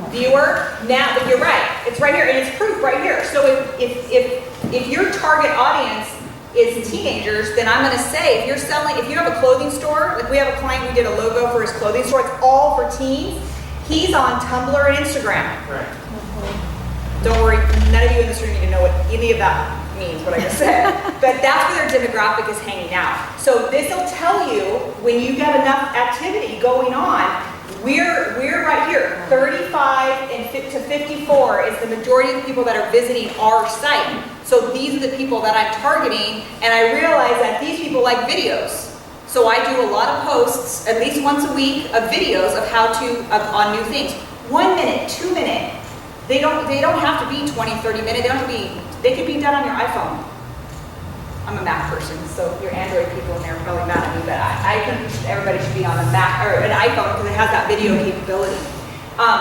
[SPEAKER 9] viewer. Now, but you're right, it's right here, and it's proof right here. So if your target audience is teenagers, then I'm gonna say, if you have a clothing store, like we have a client, we did a logo for his clothing store, it's all for teens, he's on Tumblr and Instagram.
[SPEAKER 10] Right.
[SPEAKER 9] Don't worry, none of you in this room need to know what any of that means, what I just said. But that's where their demographic is hanging out. So this will tell you when you get enough activity going on, we're right here. 35 to 54 is the majority of the people that are visiting our site. So these are the people that I'm targeting, and I realize that these people like videos. So I do a lot of posts, at least once a week, of videos of on new things. 1 minute, 2 minute. They don't have to be 20, 30 minutes. They could be done on your iPhone. I'm a Mac person, so your Android people in there are probably mad at me, but I think everybody should be on a Mac or an iPhone because it has that video capability.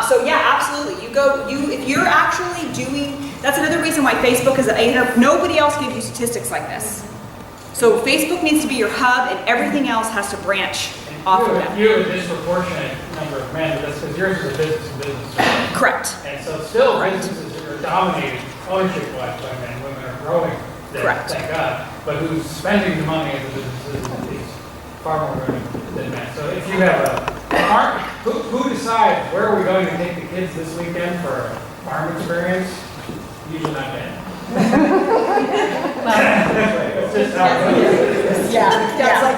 [SPEAKER 9] So yeah, absolutely. If you're actually doing, that's another reason why Facebook is at 800. Nobody else gives you statistics like this. So Facebook needs to be your hub, and everything else has to branch off of that.
[SPEAKER 10] You have a disproportionate number of men, but that's because yours is a business.
[SPEAKER 9] Correct.
[SPEAKER 10] And so still businesses are dominated ownership-wise by men. Women are growing.
[SPEAKER 9] Correct.
[SPEAKER 10] Thank God. But who's spending the money in the businesses is far more women than men. So if you have who decides where are we going to take the kids this weekend for a farm experience? Usually not men. It's just how it goes.
[SPEAKER 9] Yeah, that's what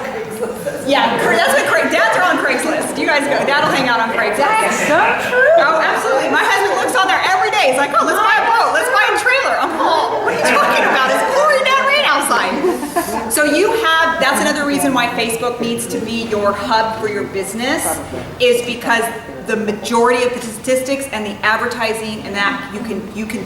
[SPEAKER 9] dads are on Craigslist. You guys go. Dad'll hang out on Craigslist. That's so true. Oh, absolutely. My husband looks on there every day. He's like, oh, let's buy a boat. Let's buy a trailer. I'm all, what are you talking about? It's pouring down rain outside. So that's another reason why Facebook needs to be your hub for your business, is because the majority of the statistics and the advertising and that you can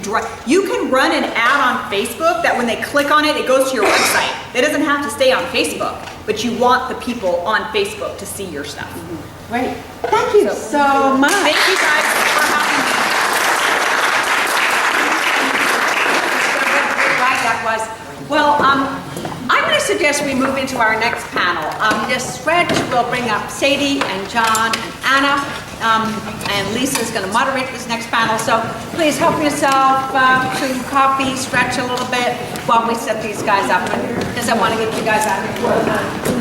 [SPEAKER 9] run an ad on Facebook that when they click on it, it goes to your website. It doesn't have to stay on Facebook, but you want the people on Facebook to see your stuff.
[SPEAKER 1] Great. Thank you so much.
[SPEAKER 9] Thank you guys for having me.
[SPEAKER 1] Right, that was. Well, I'm going to suggest we move into our next panel. Just Reg will bring up Sadie and John and Anna. and Lisa's going to moderate this next panel. So please help yourself to coffee, stretch a little bit while we set these guys up, because I want to get you guys out of here.